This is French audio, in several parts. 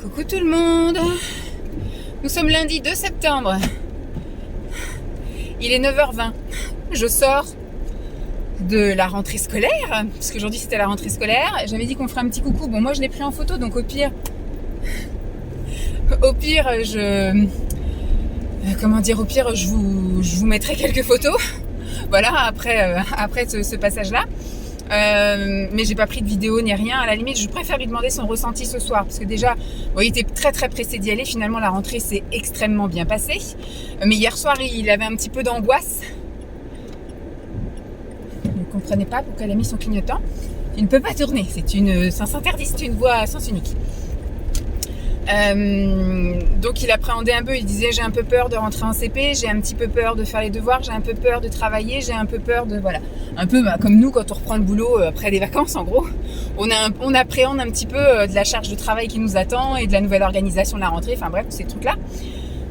Coucou tout le monde. Nous sommes lundi 2 septembre. Il est 9h20. Je sors de la rentrée scolaire, parce qu'aujourd'hui c'était la rentrée scolaire. J'avais dit qu'on ferait un petit coucou. Bon, moi je l'ai pris en photo, donc au pire je... Comment dire, au pire je vous mettrai quelques photos. Voilà, après ce passage-là. Mais j'ai pas pris de vidéo ni rien. À la limite, je préfère lui demander son ressenti ce soir, parce que déjà, bon, il était très très pressé d'y aller. Finalement, la rentrée s'est extrêmement bien passée. Mais hier soir, il avait un petit peu d'angoisse. Vous ne comprenez pas pourquoi elle a mis son clignotant. Il ne peut pas tourner. Ça s'interdit. C'est une voie à sens unique. Donc il appréhendait un peu, il disait j'ai un peu peur de rentrer en CP, j'ai un petit peu peur de faire les devoirs, j'ai un peu peur de travailler, j'ai un peu peur de... Voilà, un peu comme nous quand on reprend le boulot après les vacances en gros, on appréhende un petit peu de la charge de travail qui nous attend et de la nouvelle organisation de la rentrée, enfin bref, tous ces trucs là.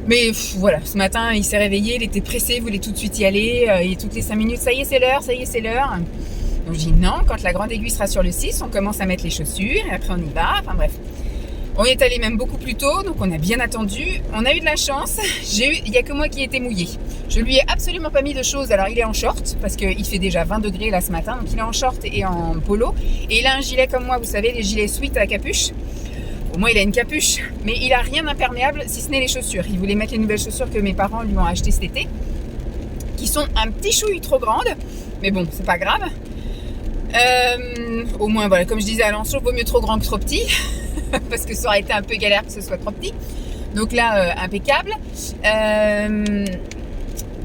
Mais voilà, ce matin il s'est réveillé, il était pressé, il voulait tout de suite y aller, et toutes les 5 minutes, ça y est c'est l'heure. Donc je dis non, quand la grande aiguille sera sur le 6, on commence à mettre les chaussures et après on y va, enfin bref. On est allé même beaucoup plus tôt, donc on a bien attendu. On a eu de la chance. Il n'y a que moi qui ai été mouillée. Je lui ai absolument pas mis de choses. Alors il est en short, parce qu'il fait déjà 20 degrés là ce matin. Donc il est en short et en polo. Et il a un gilet comme moi, vous savez, les gilets sweat à capuche. Au moins il a une capuche. Mais il a rien d'imperméable, si ce n'est les chaussures. Il voulait mettre les nouvelles chaussures que mes parents lui ont achetées cet été. Qui sont un petit chouille trop grandes. Mais bon, c'est pas grave. Au moins, voilà, comme je disais à Lançon, vaut mieux trop grand que trop petit. Parce que ça aurait été un peu galère que ce soit trop petit. Donc là, impeccable.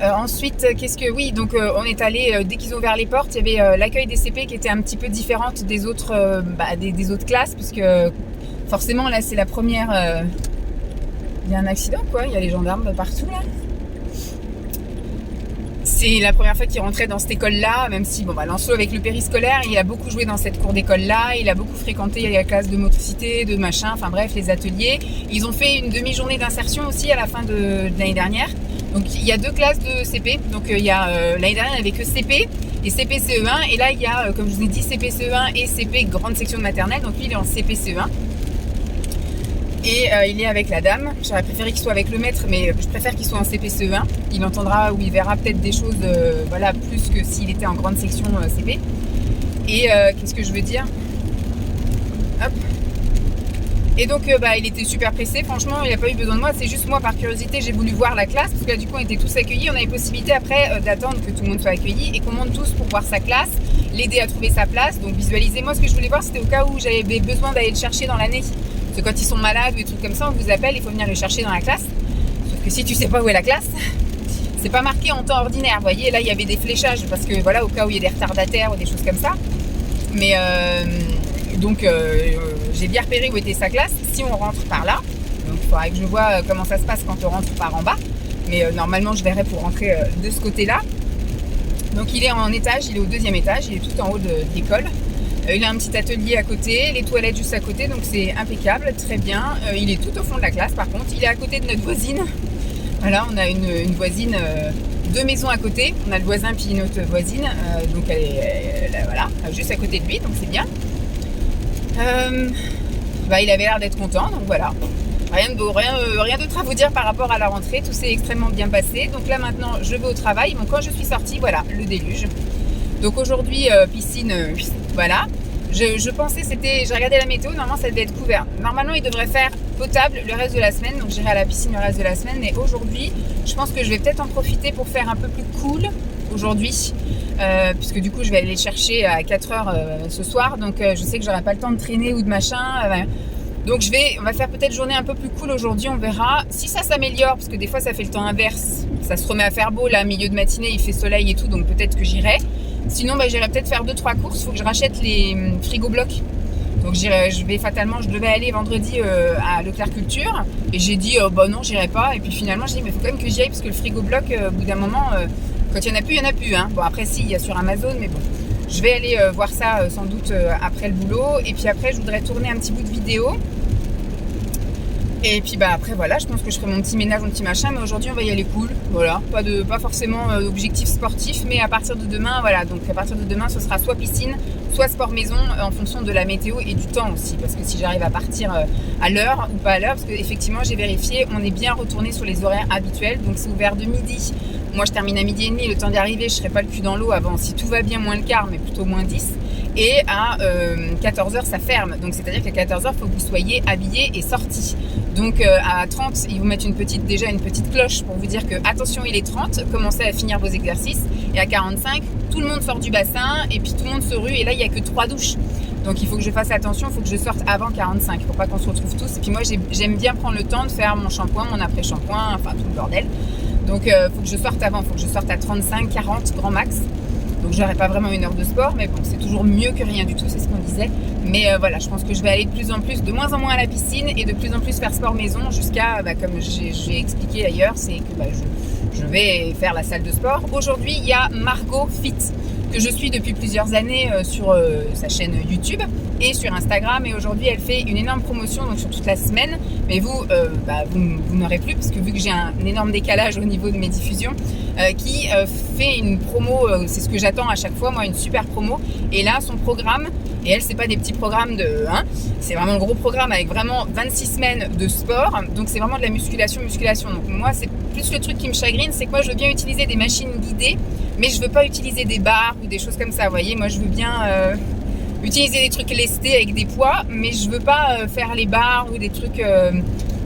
Ensuite, oui, donc on est allé, dès qu'ils ont ouvert les portes, il y avait l'accueil des CP qui était un petit peu différente des autres, des autres classes, puisque forcément là c'est la première. Il y a un accident quoi, il y a les gendarmes partout là. C'est la première fois qu'il rentrait dans cette école-là, même si, Lancelot, avec le périscolaire, il a beaucoup joué dans cette cour d'école-là, il a beaucoup fréquenté la classe de motricité, de machin, enfin bref, les ateliers. Ils ont fait une demi-journée d'insertion aussi à la fin de l'année dernière. Donc il y a 2 classes de CP, donc il y a, l'année dernière, il n'y avait que CP et CP CE1, et là il y a, comme je vous ai dit, CP CE1 et CP grande section de maternelle, donc lui il est en CP CE1. Et il est avec la dame. J'aurais préféré qu'il soit avec le maître, mais je préfère qu'il soit en CPCE1. Il entendra ou il verra peut-être des choses plus que s'il était en grande section CP. Et qu'est-ce que je veux dire ? Hop. Et donc il était super pressé. Franchement, il n'a pas eu besoin de moi. C'est juste moi, par curiosité, j'ai voulu voir la classe. Parce que là, du coup, on était tous accueillis. On avait possibilité après d'attendre que tout le monde soit accueilli et qu'on monte tous pour voir sa classe, l'aider à trouver sa place. Donc visualisez. Moi, ce que je voulais voir, c'était au cas où j'avais besoin d'aller le chercher dans l'année. Parce que quand ils sont malades ou des trucs comme ça, on vous appelle, il faut venir le chercher dans la classe. Sauf que si tu sais pas où est la classe, c'est pas marqué en temps ordinaire. Vous voyez, là il y avait des fléchages parce que voilà, au cas où il y a des retardataires ou des choses comme ça. Mais j'ai bien repéré où était sa classe. Si on rentre par là, donc il faudrait que je vois comment ça se passe quand on rentre par en bas. Mais normalement je verrai pour rentrer de ce côté-là. Donc il est en étage, il est au 2e étage, il est tout en haut de l'école. Il a un petit atelier à côté, les toilettes juste à côté, donc c'est impeccable, très bien. Il est tout au fond de la classe par contre, il est à côté de notre voisine. Voilà, on a une voisine, 2 maisons à côté, on a le voisin puis notre voisine, donc elle est voilà, juste à côté de lui, donc c'est bien. Il avait l'air d'être content, donc voilà. Rien d'autre à vous dire par rapport à la rentrée, tout s'est extrêmement bien passé. Donc là maintenant, je vais au travail, donc quand je suis sortie, voilà, le déluge. Donc aujourd'hui, piscine, voilà. Je pensais, j'ai regardé la météo, normalement ça devait être couvert. Normalement il devrait faire potable le reste de la semaine, donc j'irai à la piscine le reste de la semaine. Mais aujourd'hui, je pense que je vais peut-être en profiter pour faire un peu plus cool aujourd'hui. Puisque du coup je vais aller les chercher à 4h ce soir. Donc je sais que j'aurai pas le temps de traîner ou de machin. Donc on va faire peut-être journée un peu plus cool aujourd'hui, on verra. Si ça s'améliore, parce que des fois ça fait le temps inverse, ça se remet à faire beau là, milieu de matinée, il fait soleil et tout, donc peut-être que j'irai. Sinon, j'irai peut-être faire 2-3 courses. Il faut que je rachète les frigo blocs. Donc, je devais aller vendredi à Leclerc Culture. Et j'ai dit, non, j'irai pas. Et puis finalement, j'ai dit, mais il faut quand même que j'y aille parce que le frigo bloc, au bout d'un moment, quand il y en a plus, il y en a plus. Hein. Bon, après, si, il y a sur Amazon, mais bon. Je vais aller voir ça sans doute après le boulot. Et puis après, je voudrais tourner un petit bout de vidéo. Et puis après voilà, je pense que je ferai mon petit ménage, mon petit machin, mais aujourd'hui on va y aller cool, voilà, pas forcément d'objectif sportif, mais à partir de demain, voilà, donc à partir de demain ce sera soit piscine, soit sport maison en fonction de la météo et du temps aussi, parce que si j'arrive à partir à l'heure ou pas à l'heure, parce qu'effectivement j'ai vérifié, on est bien retourné sur les horaires habituels, donc c'est ouvert de midi. Moi je termine à midi et demi, le temps d'arriver je serai pas le cul dans l'eau avant, si tout va bien, moins le quart, mais plutôt moins 10. Et à 14h ça ferme, donc c'est à dire qu'à 14h il faut que vous soyez habillés et sortis. Donc à 30 ils vous mettent déjà une petite cloche pour vous dire que attention il est 30, commencez à finir vos exercices, et à 45 tout le monde sort du bassin et puis tout le monde se rue, et là il n'y a que 3 douches. Donc il faut que je fasse attention, il faut que je sorte avant 45 pour pas qu'on se retrouve tous. Et puis moi j'aime bien prendre le temps de faire mon shampoing, mon après-shampoing, enfin tout le bordel. Donc faut que je sorte avant, il faut que je sorte à 35, 40 grand max. Donc j'aurai pas vraiment une heure de sport, mais bon, c'est toujours mieux que rien du tout, c'est ce qu'on disait. Mais voilà, je pense que je vais aller de moins en moins à la piscine et de plus en plus faire sport maison jusqu'à, comme j'ai expliqué ailleurs, c'est que je vais faire la salle de sport. Aujourd'hui, il y a Margot Fit, que je suis depuis plusieurs années sur sa chaîne YouTube et sur Instagram. Et aujourd'hui, elle fait une énorme promotion donc sur toute la semaine. Mais vous n'aurez plus, parce que vu que j'ai un énorme décalage au niveau de mes diffusions, qui fait une promo, c'est ce que j'attends à chaque fois, moi, une super promo. Et là, son programme, et elle, c'est pas des petits programmes c'est vraiment un gros programme avec vraiment 26 semaines de sport. Donc c'est vraiment de la musculation. Donc moi, c'est plus le truc qui me chagrine, c'est que moi, je veux bien utiliser des machines guidées, mais je veux pas utiliser des barres ou des choses comme ça. Vous voyez, moi, je veux bien utiliser des trucs lestés avec des poids, mais je veux pas faire les barres ou des trucs.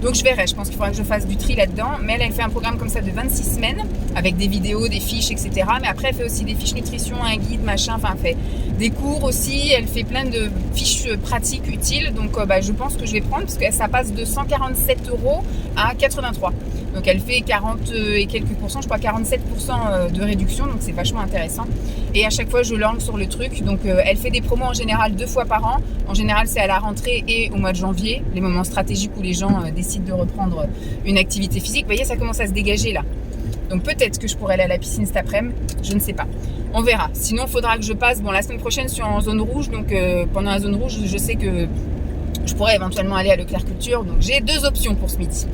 Donc je verrai, je pense qu'il faudra que je fasse du tri là-dedans. Mais elle fait un programme comme ça de 26 semaines avec des vidéos, des fiches, etc. Mais après, elle fait aussi des fiches nutrition, un guide, machin. Enfin, elle fait des cours aussi. Elle fait plein de fiches pratiques utiles. Donc je pense que je vais prendre, parce que ça passe de 147 € à 83. Donc elle fait 40 et quelques pourcents, je crois 47% de réduction. Donc c'est vachement intéressant. Et à chaque fois, je langue sur le truc. Donc elle fait des promos en général 2 fois par an. En général, c'est à la rentrée et au mois de janvier, les moments stratégiques où les gens décident de reprendre une activité physique. Vous voyez, ça commence à se dégager là. Donc peut-être que je pourrais aller à la piscine cet après-midi, je ne sais pas. On verra. Sinon, il faudra que je passe. Bon, la semaine prochaine, je suis en zone rouge. Donc pendant la zone rouge, je sais que je pourrais éventuellement aller à Leclerc Culture. Donc j'ai 2 options pour ce midi.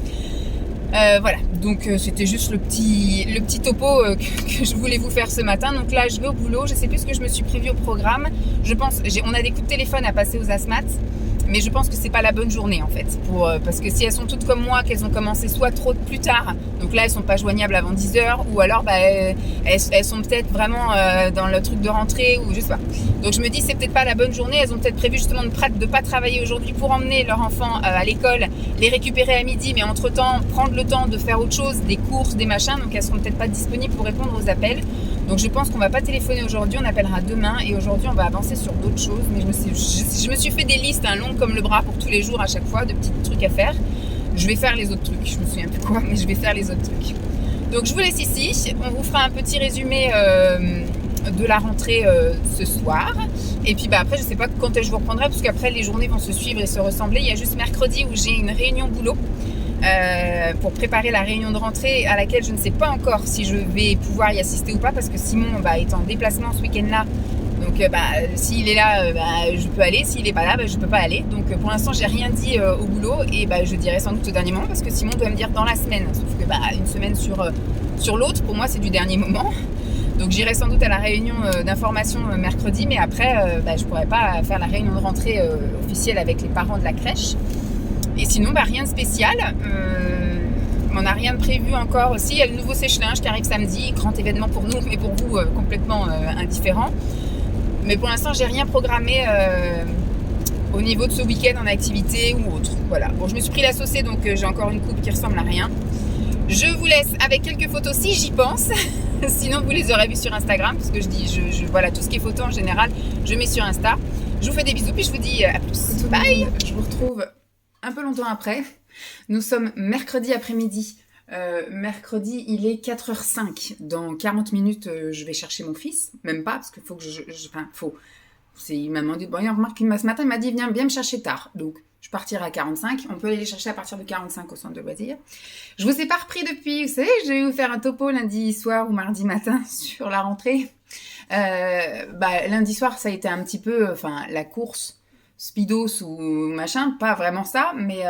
Voilà, donc c'était juste le petit topo que je voulais vous faire ce matin. Donc là, je vais au boulot, je sais plus ce que je me suis prévu au programme. Je pense, on a des coups de téléphone à passer aux ASMAT, mais je pense que c'est pas la bonne journée en fait, parce que si elles sont toutes comme moi, qu'elles ont commencé soit trop plus tard, donc là elles sont pas joignables avant 10h, ou alors elles sont peut-être vraiment dans le truc de rentrée, ou je sais pas. Donc je me dis c'est peut-être pas la bonne journée. Elles ont peut-être prévu justement de pas travailler aujourd'hui pour emmener leur enfant à l'école, les récupérer à midi, mais entre temps prendre le temps de faire autre chose, des courses, des machins, donc elles seront peut-être pas disponibles pour répondre aux appels. Donc je pense qu'on va pas téléphoner aujourd'hui, on appellera demain, et aujourd'hui on va avancer sur d'autres choses. Mais je me suis fait des listes longues comme le bras pour tous les jours à chaque fois, de petits trucs à faire. Je vais faire les autres trucs, je me souviens plus quoi, mais je vais faire les autres trucs. Donc je vous laisse ici, on vous fera un petit résumé de la rentrée ce soir. Et puis après je sais pas quand je vous reprendrai, parce qu'après les journées vont se suivre et se ressembler. Il y a juste mercredi où j'ai une réunion boulot. Pour préparer la réunion de rentrée, à laquelle je ne sais pas encore si je vais pouvoir y assister ou pas, parce que Simon est en déplacement ce week-end-là. Donc s'il est là, je peux aller. S'il n'est pas là, je peux pas aller. Donc pour l'instant, j'ai rien dit au boulot, et je dirai sans doute au dernier moment, parce que Simon doit me dire dans la semaine. Sauf que une semaine sur l'autre, pour moi, c'est du dernier moment. Donc j'irai sans doute à la réunion d'information mercredi, mais après, je pourrai pas faire la réunion de rentrée officielle avec les parents de la crèche. Et sinon, rien de spécial. On n'a rien de prévu encore aussi. Il y a le nouveau sèche-linge qui arrive samedi. Grand événement pour nous, mais pour vous, complètement indifférent. Mais pour l'instant, j'ai rien programmé au niveau de ce week-end en activité ou autre. Voilà. Bon, je me suis pris la saucée, donc j'ai encore une coupe qui ressemble à rien. Je vous laisse avec quelques photos si j'y pense. Sinon, vous les aurez vues sur Instagram, parce que voilà, tout ce qui est photo en général, je mets sur Insta. Je vous fais des bisous, puis je vous dis à plus. Bye. Je vous retrouve un peu longtemps après. Nous sommes mercredi après-midi. Mercredi, il est 4h05. Dans 40 minutes, je vais chercher mon fils. Même pas, parce qu'il faut que il m'a demandé... Bon, remarque, ce matin, il m'a dit, viens me chercher tard. Donc, je partirai à 45. On peut aller les chercher à partir de 45 au centre de loisirs. Je vous ai pas repris depuis. Vous savez, je vais vous faire un topo lundi soir ou mardi matin sur la rentrée. Lundi soir, ça a été un petit peu... la course... speedos ou machin, pas vraiment ça, mais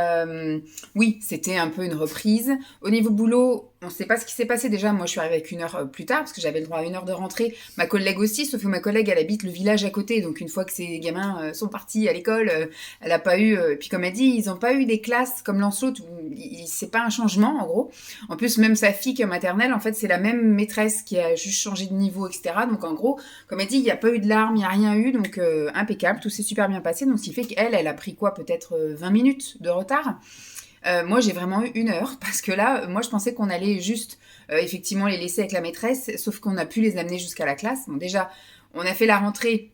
oui, c'était un peu une reprise. Au niveau boulot, on ne sait pas ce qui s'est passé déjà. Moi, je suis arrivée avec 1 heure plus tard parce que j'avais le droit à 1 heure de rentrée. Ma collègue aussi, sauf que ma collègue, elle habite le village à côté. Donc, une fois que ces gamins sont partis à l'école, elle a pas eu. Puis, comme elle dit, ils n'ont pas eu des classes comme Lancelot. C'est pas un changement, en gros. En plus, même sa fille qui est maternelle, en fait, c'est la même maîtresse qui a juste changé de niveau, etc. Donc, en gros, comme elle dit, il n'y a pas eu de larmes, il n'y a rien eu. Donc, impeccable. Tout s'est super bien passé. Donc, ce qui fait qu'elle, elle a pris quoi? Peut-être 20 minutes de retard. Moi, j'ai vraiment eu 1 heure parce que là, moi, je pensais qu'on allait juste effectivement les laisser avec la maîtresse, sauf qu'on a pu les amener jusqu'à la classe. Bon, déjà, on a fait la rentrée.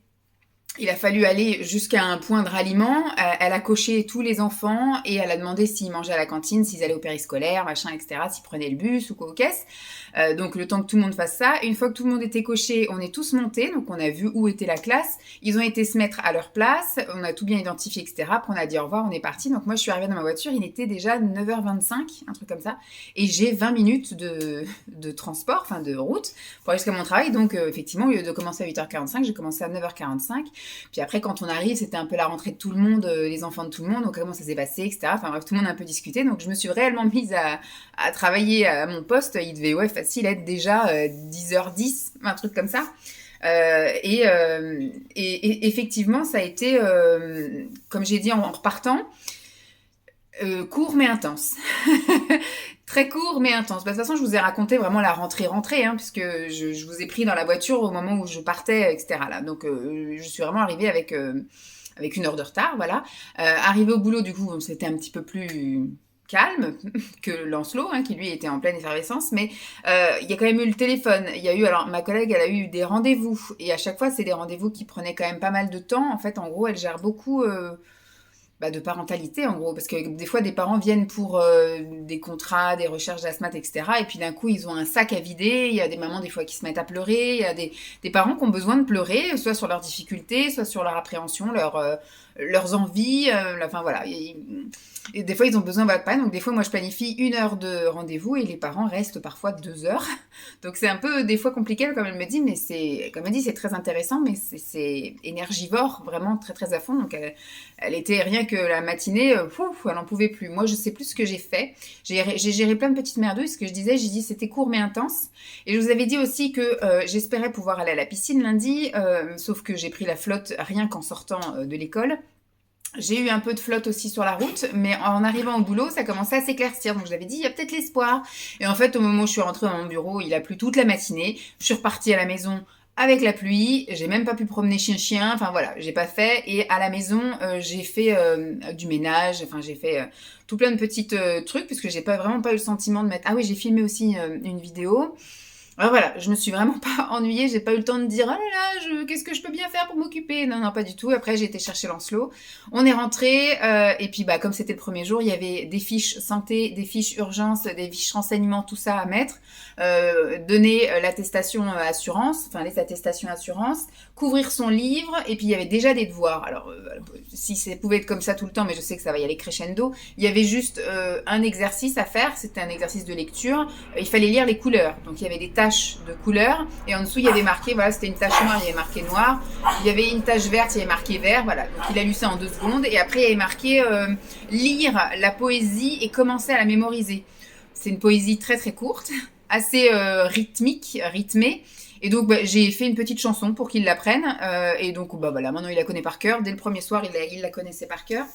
Il a fallu aller jusqu'à un point de ralliement. Elle a coché tous les enfants et elle a demandé s'ils mangeaient à la cantine, s'ils allaient au périscolaire, machin, etc., s'ils prenaient le bus ou quoi aux caisses. Donc le temps que tout le monde fasse ça. Une fois que tout le monde était coché, on est tous montés. Donc on a vu où était la classe. Ils ont été se mettre à leur place. On a tout bien identifié, etc. Après on a dit au revoir, on est parti. Donc moi je suis arrivée dans ma voiture. Il était déjà 9h25, un truc comme ça. Et j'ai 20 minutes de transport, enfin de route pour aller jusqu'à mon travail. Donc effectivement, au lieu de commencer à 8h45, j'ai commencé à 9h45. Puis après, quand on arrive, c'était un peu la rentrée de tout le monde, les enfants de tout le monde, donc comment ça s'est passé, etc. Enfin bref, tout le monde a un peu discuté. Donc je me suis réellement mise à travailler à mon poste. Il devait, facile être déjà 10h10, un truc comme ça. Et effectivement, ça a été, comme j'ai dit en repartant, court mais intense. Très court mais intense. Bah, de toute façon, je vous ai raconté vraiment la rentrée, hein, puisque je vous ai pris dans la voiture au moment où je partais, etc. Là. Donc, je suis vraiment arrivée avec 1 heure de retard, voilà. Arrivée au boulot, du coup, c'était un petit peu plus calme que Lancelot, hein, qui lui était en pleine effervescence, mais il y a quand même eu le téléphone. Il y a eu, alors ma collègue, elle a eu des rendez-vous, et à chaque fois, c'est des rendez-vous qui prenaient quand même pas mal de temps. En fait, en gros, elle gère beaucoup de parentalité en gros, parce que des fois des parents viennent pour des contrats, des recherches d'asthmate, etc. Et puis d'un coup ils ont un sac à vider, il y a des mamans des fois qui se mettent à pleurer, il y a des parents qui ont besoin de pleurer, soit sur leurs difficultés, soit sur leur appréhension, leurs envies, enfin voilà. Et des fois ils ont besoin de pas, donc des fois moi je planifie 1 heure de rendez-vous et les parents restent parfois 2 heures. Donc c'est un peu des fois compliqué comme elle me dit, mais comme elle dit c'est très intéressant, mais c'est énergivore, vraiment très très à fond. Donc elle était rien que la matinée, elle en pouvait plus. Moi je sais plus ce que j'ai fait. J'ai géré plein de petites merdouilles, ce que j'ai dit c'était court mais intense. Et je vous avais dit aussi que j'espérais pouvoir aller à la piscine lundi, sauf que j'ai pris la flotte rien qu'en sortant de l'école. J'ai eu un peu de flotte aussi sur la route, mais en arrivant au boulot, ça commençait à s'éclaircir. Donc je l'avais dit, il y a peut-être l'espoir. Et en fait, au moment où je suis rentrée dans mon bureau, il a plu toute la matinée. Je suis repartie à la maison avec la pluie. J'ai même pas pu promener chien-chien. Enfin voilà, j'ai pas fait. Et à la maison, j'ai fait du ménage. Enfin, j'ai fait tout plein de petits trucs, puisque j'ai vraiment pas eu le sentiment de mettre... Ah oui, j'ai filmé aussi une vidéo. Alors voilà, je me suis vraiment pas ennuyée, j'ai pas eu le temps de dire oh là là, qu'est-ce que je peux bien faire pour m'occuper. Non, pas du tout. Après, j'ai été chercher Lancelot. On est rentré, et puis comme c'était le premier jour, il y avait des fiches santé, des fiches urgence, des fiches renseignements, tout ça à mettre. Donner l'attestation assurance, enfin les attestations assurance, couvrir son livre, et puis il y avait déjà des devoirs. Alors, si ça pouvait être comme ça tout le temps, mais je sais que ça va y aller crescendo, il y avait juste un exercice à faire, c'était un exercice de lecture. Il fallait lire les couleurs. Donc il y avait des taches de couleurs et en dessous il y avait marqué, voilà, c'était une tache noire, il y avait marqué noir, il y avait une tache verte, il y avait marqué vert, voilà. Donc il a lu ça en 2 secondes et après il y avait marqué lire la poésie et commencer à la mémoriser. C'est une poésie très très courte, assez rythmée. Et donc j'ai fait une petite chanson pour qu'il l'apprenne et donc voilà, maintenant il la connaît par cœur. Dès le premier soir il la connaissait par cœur.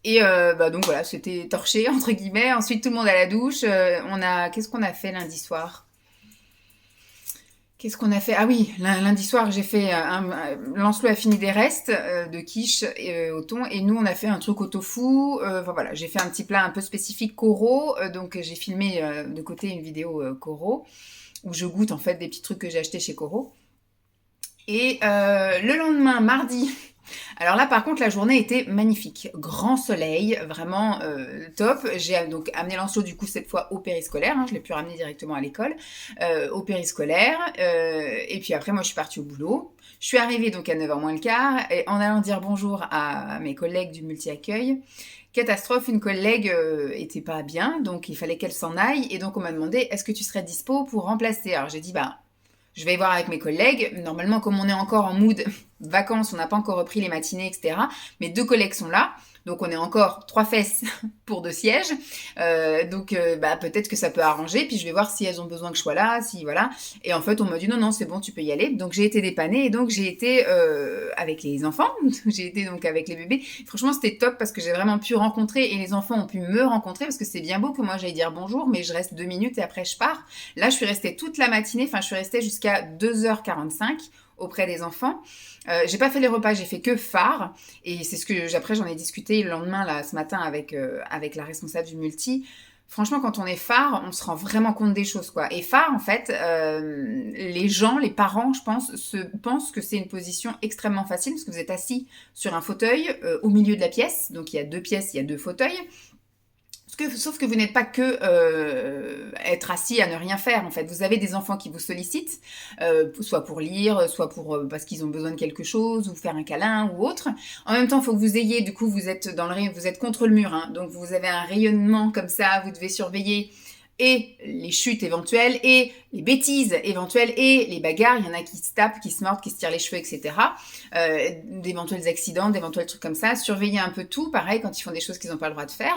Et donc voilà, c'était torché entre guillemets. Ensuite tout le monde à la douche. Qu'est-ce qu'on a fait lundi soir? Qu'est-ce qu'on a fait? Ah oui, lundi soir j'ai fait Lancelot a fini des restes de quiche au thon et nous on a fait un truc au tofu. Enfin voilà, j'ai fait un petit plat un peu spécifique Koro. Donc j'ai filmé de côté une vidéo Koro où je goûte en fait des petits trucs que j'ai achetés chez Koro. Et le lendemain, mardi. Alors là, par contre, la journée était magnifique. Grand soleil, vraiment top. J'ai donc amené Lancelot, du coup, cette fois au périscolaire. Je l'ai pu ramener directement à l'école, au périscolaire. Et puis après, moi, je suis partie au boulot. Je suis arrivée donc à 9h moins le quart. Et en allant dire bonjour à mes collègues du multi-accueil, catastrophe, une collègue était pas bien, donc il fallait qu'elle s'en aille. Et donc, on m'a demandé, est-ce que tu serais dispo pour remplacer? Alors, j'ai dit, je vais voir avec mes collègues. Normalement, comme on est encore en mood vacances, on n'a pas encore repris les matinées, etc. Mes 2 collègues sont là. Donc on est encore 3 fesses pour 2 sièges. Donc peut-être que ça peut arranger. Puis je vais voir si elles ont besoin que je sois là, si voilà. Et en fait on m'a dit non c'est bon, tu peux y aller. Donc j'ai été dépannée et donc j'ai été avec les enfants. J'ai été donc avec les bébés. Franchement c'était top parce que j'ai vraiment pu rencontrer et les enfants ont pu me rencontrer parce que c'est bien beau que moi j'aille dire bonjour mais je reste 2 minutes et après je pars. Là je suis restée toute la matinée. Enfin je suis restée jusqu'à 2h45 auprès des enfants. J'ai pas fait les repas, j'ai fait que phare. Et c'est ce que après j'en ai discuté le lendemain là ce matin avec la responsable du multi. Franchement, quand on est phare, on se rend vraiment compte des choses, quoi. Et phare, en fait, les parents, je pense, pensent que c'est une position extrêmement facile parce que vous êtes assis sur un fauteuil au milieu de la pièce. Donc il y a 2 pièces, il y a 2 fauteuils. Sauf que vous n'êtes pas que être assis à ne rien faire, en fait. Vous avez des enfants qui vous sollicitent, soit pour lire, soit pour parce qu'ils ont besoin de quelque chose, ou faire un câlin ou autre. En même temps, il faut que vous ayez, du coup, vous êtes contre le mur, hein, donc vous avez un rayonnement comme ça, vous devez surveiller et les chutes éventuelles, et les bêtises éventuelles, et les bagarres, il y en a qui se tapent, qui se mordent, qui se tirent les cheveux, etc. D'éventuels accidents, d'éventuels trucs comme ça. Surveillez un peu tout, pareil, quand ils font des choses qu'ils n'ont pas le droit de faire.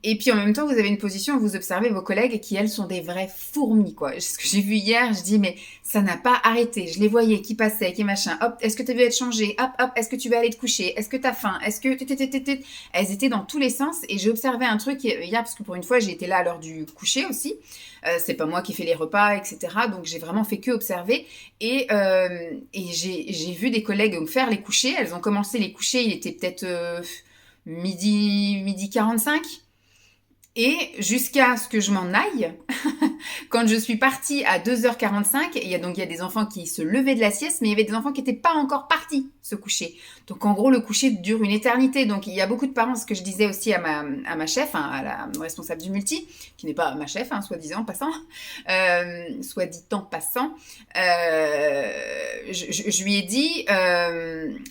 Et puis en même temps, vous avez une position où vous observez vos collègues qui, elles, sont des vraies fourmis, quoi. Ce que j'ai vu hier, je dis, mais ça n'a pas arrêté. Je les voyais qui passaient, qui machin. Hop, est-ce que tu veux être changée? Hop, hop, est-ce que tu veux aller te coucher? Est-ce que t'as faim? Est-ce que... Elles étaient dans tous les sens et j'ai observé un truc hier, parce que pour une fois, j'ai été là à l'heure du coucher aussi. C'est pas moi qui fais les repas, etc. Donc j'ai vraiment fait que observer. Et j'ai vu des collègues faire les couchers. Elles ont commencé les couchers, il était peut-être midi 45. Et jusqu'à ce que je m'en aille, quand je suis partie à 2h45, il y a des enfants qui se levaient de la sieste, mais il y avait des enfants qui n'étaient pas encore partis se coucher. Donc en gros, le coucher dure une éternité. Donc il y a beaucoup de parents, ce que je disais aussi à ma chef, hein, à la responsable du multi, qui n'est pas ma chef, hein, soit dit en passant, je lui ai dit,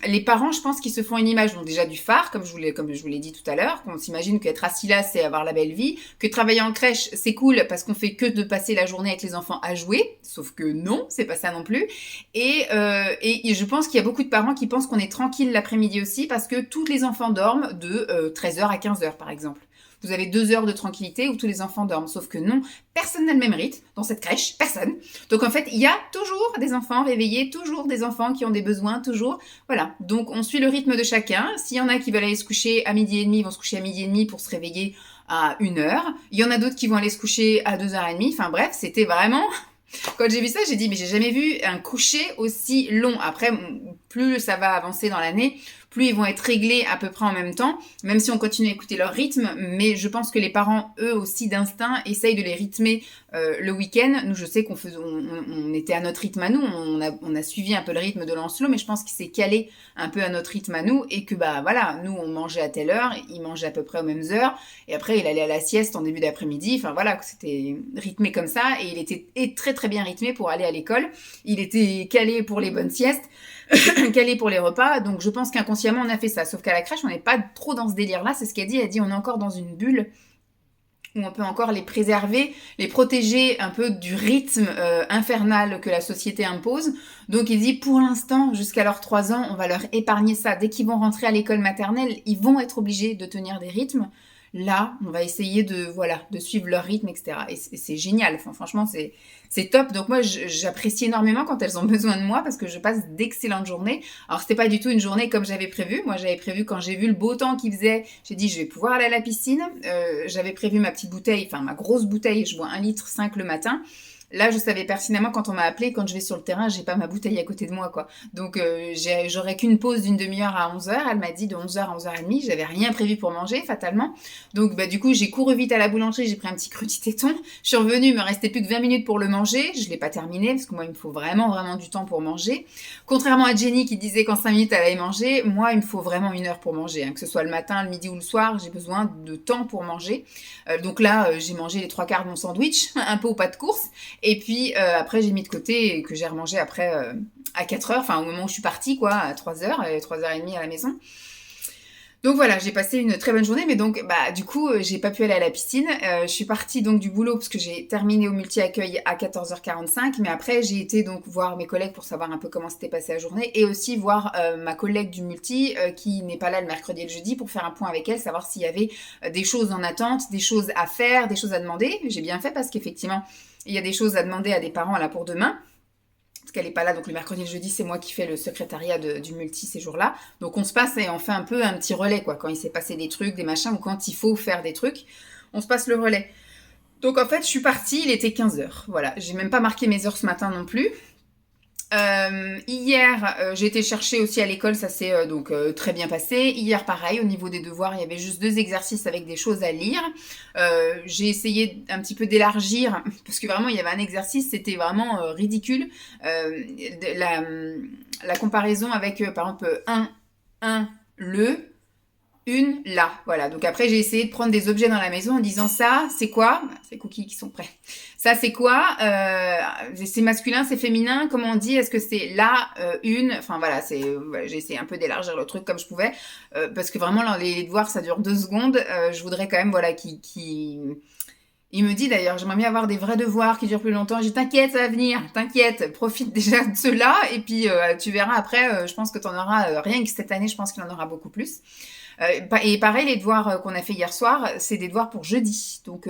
les parents, je pense qu'ils se font une image, donc déjà du phare, comme je vous l'ai dit tout à l'heure, qu'on s'imagine qu'être assis là, c'est avoir la belle vie, que travailler en crèche, c'est cool parce qu'on fait que de passer la journée avec les enfants à jouer, sauf que non, c'est pas ça non plus. Et je pense qu'il y a beaucoup de parents qui pensent qu'on est tranquille l'après-midi aussi parce que tous les enfants dorment de 13h à 15h par exemple. Vous avez 2 heures de tranquillité où tous les enfants dorment. Sauf que non, personne n'a le même rythme dans cette crèche, personne. Donc en fait, il y a toujours des enfants réveillés, toujours des enfants qui ont des besoins, toujours. Voilà, donc on suit le rythme de chacun. S'il y en a qui veulent aller se coucher à 12h30, ils vont se coucher à 12h30 pour se réveiller à 1h. Il y en a d'autres qui vont aller se coucher à 2h30. Enfin bref, c'était vraiment... Quand j'ai vu ça, j'ai dit, mais j'ai jamais vu un coucher aussi long. Après, plus ça va avancer dans l'année, plus ils vont être réglés à peu près en même temps, même si on continue à écouter leur rythme. Mais je pense que les parents, eux aussi d'instinct, essayent de les rythmer le week-end. Nous, je sais on était à notre rythme à nous, on a suivi un peu le rythme de Lancelot, mais je pense qu'il s'est calé un peu à notre rythme à nous et que voilà, nous on mangeait à telle heure, il mangeait à peu près aux mêmes heures, et après il allait à la sieste en début d'après-midi. Enfin voilà, c'était rythmé comme ça, et il était très très bien rythmé pour aller à l'école. Il était calé pour les bonnes siestes, calé pour les repas, donc je pense qu'inconsciemment on a fait ça. Sauf qu'à la crèche, on n'est pas trop dans ce délire-là, c'est ce qu'elle dit. Elle dit on est encore dans une bulle où on peut encore les préserver, les protéger un peu du rythme infernal que la société impose. Donc il dit pour l'instant, jusqu'à leurs 3 ans, on va leur épargner ça. Dès qu'ils vont rentrer à l'école maternelle, ils vont être obligés de tenir des rythmes. Là, on va essayer de suivre leur rythme, etc. Et c'est génial. Enfin, franchement, c'est top. Donc moi, j'apprécie énormément quand elles ont besoin de moi parce que je passe d'excellentes journées. Alors, c'était pas du tout une journée comme j'avais prévu. Moi, j'avais prévu quand j'ai vu le beau temps qu'il faisait, j'ai dit, je vais pouvoir aller à la piscine. J'avais prévu ma petite bouteille, enfin ma grosse bouteille, je bois 1,5 litre le matin. Là, je savais pertinemment quand on m'a appelé, quand je vais sur le terrain, j'ai pas ma bouteille à côté de moi, quoi. Donc, j'aurais qu'une pause d'une demi-heure à 11h. Elle m'a dit de 11h à 11h30. J'avais rien prévu pour manger, fatalement. Donc, du coup, j'ai couru vite à la boulangerie. J'ai pris un petit crudité téton. Je suis revenue, il me restait plus que 20 minutes pour le manger. Je l'ai pas terminé parce que moi, il me faut vraiment, vraiment du temps pour manger. Contrairement à Jenny qui disait qu'en 5 minutes, elle allait manger, moi, il me faut vraiment 1 heure pour manger. Hein. Que ce soit le matin, le midi ou le soir, j'ai besoin de temps pour manger. Donc là, j'ai mangé les 3/4 de mon sandwich, un peu au pas de course. Et puis après j'ai mis de côté et que j'ai remangé après à 4h, enfin au moment où je suis partie quoi, à 3h, 3h30 à la maison. Donc voilà, j'ai passé une très bonne journée, mais donc bah du coup j'ai pas pu aller à la piscine. Je suis partie donc du boulot parce que j'ai terminé au multi-accueil à 14h45, mais après j'ai été donc voir mes collègues pour savoir un peu comment s'était passée la journée et aussi voir ma collègue du multi qui n'est pas là le mercredi et le jeudi pour faire un point avec elle, savoir s'il y avait des choses en attente, des choses à faire, des choses à demander. J'ai bien fait parce qu'effectivement il y a des choses à demander à des parents là pour demain. Parce qu'elle n'est pas là, donc le mercredi et le jeudi, c'est moi qui fais le secrétariat du multi ces jours-là. Donc on se passe et on fait un peu un petit relais, quoi. Quand il s'est passé des trucs, des machins, ou quand il faut faire des trucs, on se passe le relais. Donc en fait, je suis partie, il était 15h. Voilà, j'ai même pas marqué mes heures ce matin non plus. Hier, j'ai été chercher aussi à l'école, ça s'est donc très bien passé. Hier, pareil, au niveau des devoirs, il y avait juste 2 exercices avec des choses à lire. J'ai essayé un petit peu d'élargir, parce que vraiment, il y avait un exercice, c'était vraiment ridicule. La comparaison avec, par exemple, un, le, une là. Voilà. Donc après, j'ai essayé de prendre des objets dans la maison en disant ça, c'est quoi? C'est les cookies qui sont prêts. Ça, c'est quoi? C'est masculin, c'est féminin. Comment on dit? Est-ce que c'est là, une? Enfin voilà, j'ai essayé un peu d'élargir le truc comme je pouvais parce que vraiment les devoirs ça dure 2 secondes. Je voudrais quand même voilà il me dit d'ailleurs, j'aimerais bien avoir des vrais devoirs qui durent plus longtemps. J'ai t'inquiète, ça va venir, t'inquiète, profite déjà de ceux-là et puis tu verras après. Je pense que t'en auras rien que cette année, je pense qu'il en aura beaucoup plus. Et pareil, les devoirs qu'on a fait hier soir, c'est des devoirs pour jeudi. Donc,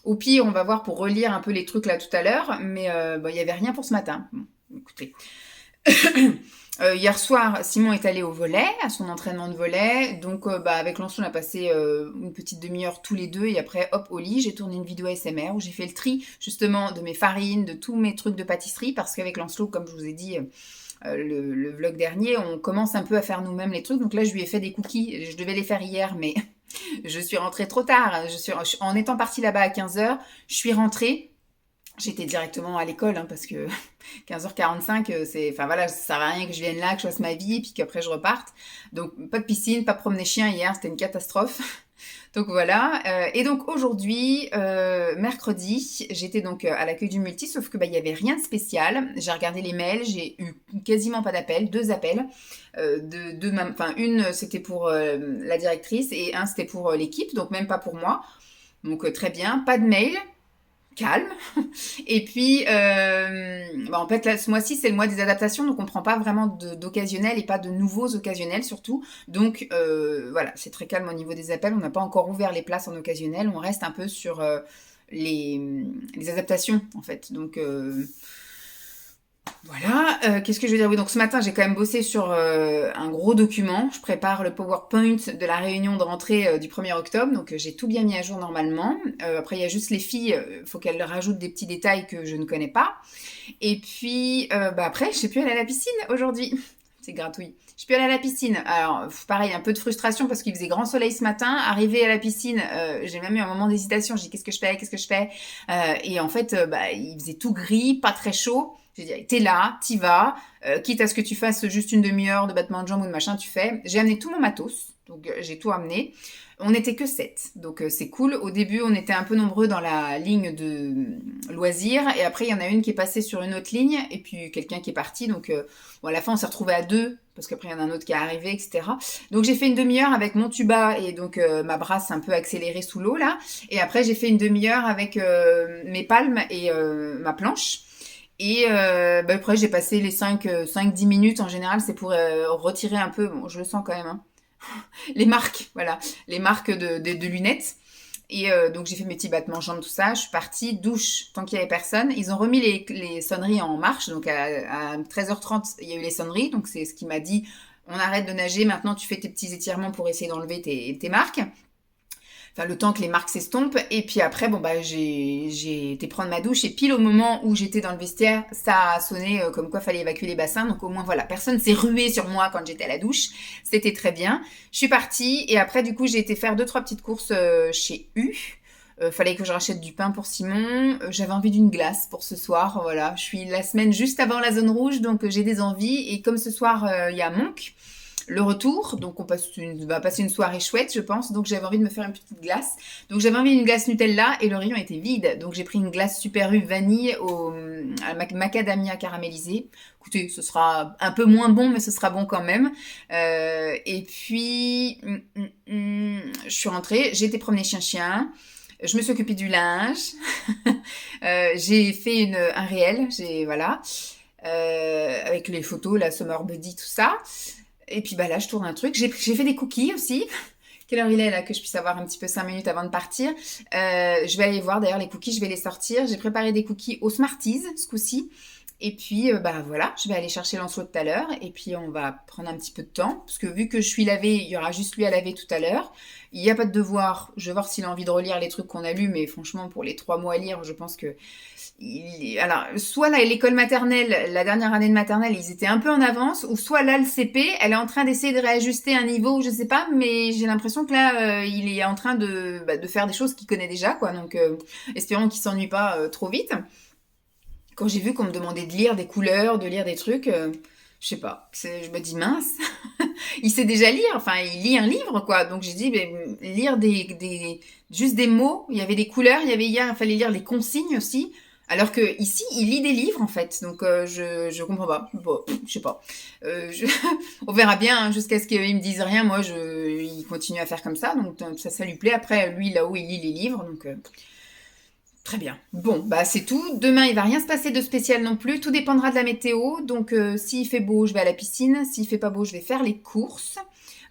au pire, on va voir pour relire un peu les trucs là tout à l'heure. Mais il n'y avait rien pour ce matin. Bon, écoutez. Hier soir, Simon est allé au volley, à son entraînement de volley. Donc, avec Lançon, on a passé une petite demi-heure tous les deux. Et après, hop, au lit, j'ai tourné une vidéo ASMR où j'ai fait le tri, justement, de mes farines, de tous mes trucs de pâtisserie. Parce qu'avec Lancelot, comme je vous ai dit... le vlog dernier, on commence un peu à faire nous-mêmes les trucs. Donc là, je lui ai fait des cookies. Je devais les faire hier, mais je suis rentrée trop tard. En étant partie là-bas à 15h, je suis rentrée. J'étais directement à l'école parce que 15h45, enfin voilà, ça sert à rien que je vienne là, que je fasse ma vie et puis qu'après je reparte. Donc pas de piscine, pas promener chien hier, c'était une catastrophe. Donc voilà, et donc aujourd'hui, mercredi, j'étais donc à l'accueil du multi, sauf que il y avait rien de spécial. J'ai regardé les mails, j'ai eu quasiment pas d'appels, 2 appels, une c'était pour la directrice et un c'était pour l'équipe, donc même pas pour moi. Donc très bien, pas de mail. Calme. Et puis, en fait, là, ce mois-ci, c'est le mois des adaptations, donc on prend pas vraiment d'occasionnels et pas de nouveaux occasionnels surtout. Donc, voilà, c'est très calme au niveau des appels. On n'a pas encore ouvert les places en occasionnel. On reste un peu sur les adaptations, en fait. Donc, voilà, qu'est-ce que je veux dire? Oui, donc ce matin, j'ai quand même bossé sur un gros document. Je prépare le PowerPoint de la réunion de rentrée du 1er octobre, donc j'ai tout bien mis à jour normalement. Après, il y a juste les filles, faut qu'elles rajoutent des petits détails que je ne connais pas. Et puis, après, je sais plus aller à la piscine aujourd'hui. C'est gratouille. Je suis plus allée à la piscine. Alors, pareil, un peu de frustration parce qu'il faisait grand soleil ce matin. Arrivé à la piscine, j'ai même eu un moment d'hésitation. J'ai dit, qu'est-ce que je fais? Qu'est-ce que je fais? Et en fait, il faisait tout gris, pas très chaud. J'ai dit, t'es là, t'y vas. Quitte à ce que tu fasses juste une demi-heure de battement de jambes ou de machin, tu fais. J'ai amené tout mon matos. Donc, j'ai tout amené. On n'était que 7, donc c'est cool. Au début, on était un peu nombreux dans la ligne de loisirs, et après, il y en a une qui est passée sur une autre ligne, et puis quelqu'un qui est parti. Donc, à la fin, on s'est retrouvés à 2, parce qu'après, il y en a un autre qui est arrivé, etc. Donc, j'ai fait une demi-heure avec mon tuba et donc ma brasse un peu accélérée sous l'eau, là. Et après, j'ai fait une demi-heure avec mes palmes et ma planche. Et après, j'ai passé les 5-10 minutes, en général, c'est pour retirer un peu, bon, je le sens quand même, les marques, voilà, les marques de lunettes. Et donc j'ai fait mes petits battements jambes, tout ça. Je suis partie, douche, tant qu'il n'y avait personne. Ils ont remis les sonneries en marche. Donc à 13h30, il y a eu les sonneries. Donc c'est ce qui m'a dit, on arrête de nager, maintenant tu fais tes petits étirements pour essayer d'enlever tes marques. Enfin, le temps que les marques s'estompent. Et puis après, j'ai été prendre ma douche. Et pile au moment où j'étais dans le vestiaire, ça a sonné comme quoi fallait évacuer les bassins. Donc au moins, voilà, personne s'est rué sur moi quand j'étais à la douche. C'était très bien. Je suis partie. Et après, du coup, j'ai été faire 2-3 petites courses chez U. Fallait que je rachète du pain pour Simon. J'avais envie d'une glace pour ce soir. Voilà, je suis la semaine juste avant la zone rouge. Donc j'ai des envies. Et comme ce soir, il y a Monk, le retour. Donc on va passer une soirée chouette, je pense. Donc j'avais envie de me faire une petite glace. Donc j'avais envie d'une glace Nutella et le rayon était vide. Donc j'ai pris une glace Super U vanille à macadamia caramélisé. Écoutez, ce sera un peu moins bon, mais ce sera bon quand même. Et puis, je suis rentrée, j'ai été promener chien-chien. Je me suis occupée du linge. J'ai fait un réel, voilà, avec les photos, la Summer Body, tout ça. Et puis là, je tourne un truc. J'ai fait des cookies aussi. Quelle heure il est là que je puisse avoir un petit peu 5 minutes avant de partir. Je vais aller voir d'ailleurs les cookies, je vais les sortir. J'ai préparé des cookies au Smarties ce coup-ci. Et puis voilà, je vais aller chercher Lancelot tout à l'heure. Et puis on va prendre un petit peu de temps. Parce que vu que je suis lavée, il y aura juste lui à laver tout à l'heure. Il n'y a pas de devoir. Je vais voir s'il a envie de relire les trucs qu'on a lus. Mais franchement, pour les 3 mois à lire, je pense que... Alors, soit là, l'école maternelle, la dernière année de maternelle, ils étaient un peu en avance, ou soit là, le CP, elle est en train d'essayer de réajuster un niveau, je sais pas, mais j'ai l'impression que là, il est en train de faire des choses qu'il connaît déjà, quoi. Donc, espérons qu'il s'ennuie pas trop vite. Quand j'ai vu qu'on me demandait de lire des couleurs, de lire des trucs, je sais pas, je me dis mince, il sait déjà lire, enfin il lit un livre quoi, donc j'ai dit lire juste des mots, il y avait des couleurs, il fallait lire les consignes aussi, alors que ici il lit des livres en fait, donc je comprends pas, bon, je sais pas, on verra bien hein, jusqu'à ce qu'il me dise rien, moi il continue à faire comme ça, donc ça lui plaît, après lui là-haut il lit les livres, donc... Très bien. Bon, c'est tout. Demain, il va rien se passer de spécial non plus. Tout dépendra de la météo. Donc, s'il fait beau, je vais à la piscine. S'il fait pas beau, je vais faire les courses.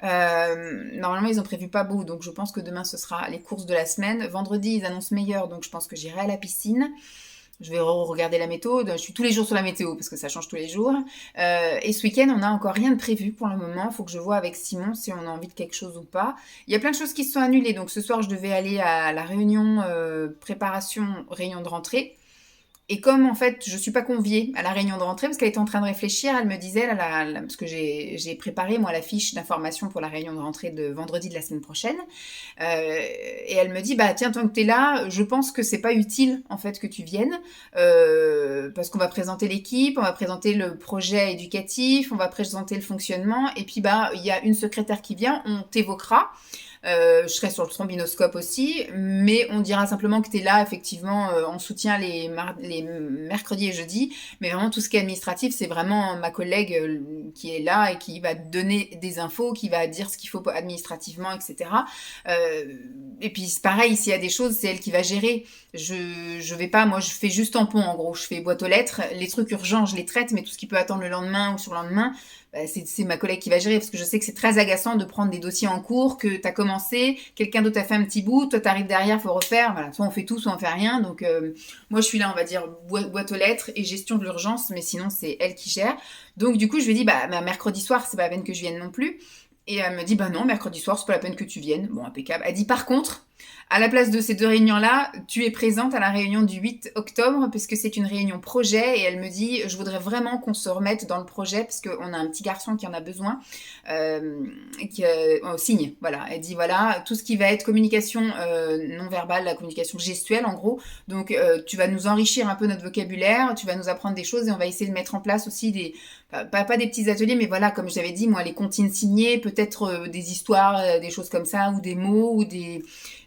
Normalement, ils ont prévu pas beau, donc je pense que demain, ce sera les courses de la semaine. Vendredi, ils annoncent meilleur, donc je pense que j'irai à la piscine. Je vais regarder la météo. Je suis tous les jours sur la météo parce que ça change tous les jours. Et ce week-end, on n'a encore rien de prévu pour le moment. Il faut que je vois avec Simon si on a envie de quelque chose ou pas. Il y a plein de choses qui se sont annulées. Donc ce soir, je devais aller à la réunion préparation, réunion de rentrée. Et comme en fait, je suis pas conviée à la réunion de rentrée parce qu'elle était en train de réfléchir, elle me disait, parce que j'ai préparé moi la fiche d'information pour la réunion de rentrée de vendredi de la semaine prochaine, et elle me dit tiens tant que t'es là, je pense que c'est pas utile en fait que tu viennes parce qu'on va présenter l'équipe, on va présenter le projet éducatif, on va présenter le fonctionnement, et puis il y a une secrétaire qui vient, on t'évoquera. Je serai sur le trombinoscope aussi, mais on dira simplement que tu es là, effectivement, en soutien les mercredis et jeudis, mais vraiment tout ce qui est administratif, c'est vraiment ma collègue qui est là et qui va donner des infos, qui va dire ce qu'il faut administrativement, etc. Et puis c'est pareil, s'il y a des choses, c'est elle qui va gérer. Je vais pas, moi je fais juste tampon en gros, je fais boîte aux lettres, les trucs urgents je les traite, mais tout ce qui peut attendre le lendemain ou sur le lendemain, c'est ma collègue qui va gérer, parce que je sais que c'est très agaçant de prendre des dossiers en cours, que tu as commencé, quelqu'un d'autre a fait un petit bout, toi t'arrives derrière, faut refaire, voilà, soit on fait tout, soit on fait rien, donc moi je suis là, on va dire, boîte aux lettres et gestion de l'urgence, mais sinon c'est elle qui gère. Donc du coup je lui dis, mercredi soir, c'est pas la peine que je vienne non plus. Et elle me dit, non, mercredi soir, c'est pas la peine que tu viennes. Bon, impeccable. Elle dit, par contre, à la place de ces 2 réunions-là, tu es présente à la réunion du 8 octobre, puisque c'est une réunion projet, et elle me dit, je voudrais vraiment qu'on se remette dans le projet, parce qu'on a un petit garçon qui en a besoin, signe, voilà. Elle dit, voilà, tout ce qui va être communication non verbale, la communication gestuelle, en gros, donc tu vas nous enrichir un peu notre vocabulaire, tu vas nous apprendre des choses, et on va essayer de mettre en place aussi pas des petits ateliers, mais voilà, comme j'avais dit, moi, les comptines signées, peut-être des histoires, des choses comme ça, ou des mots, ou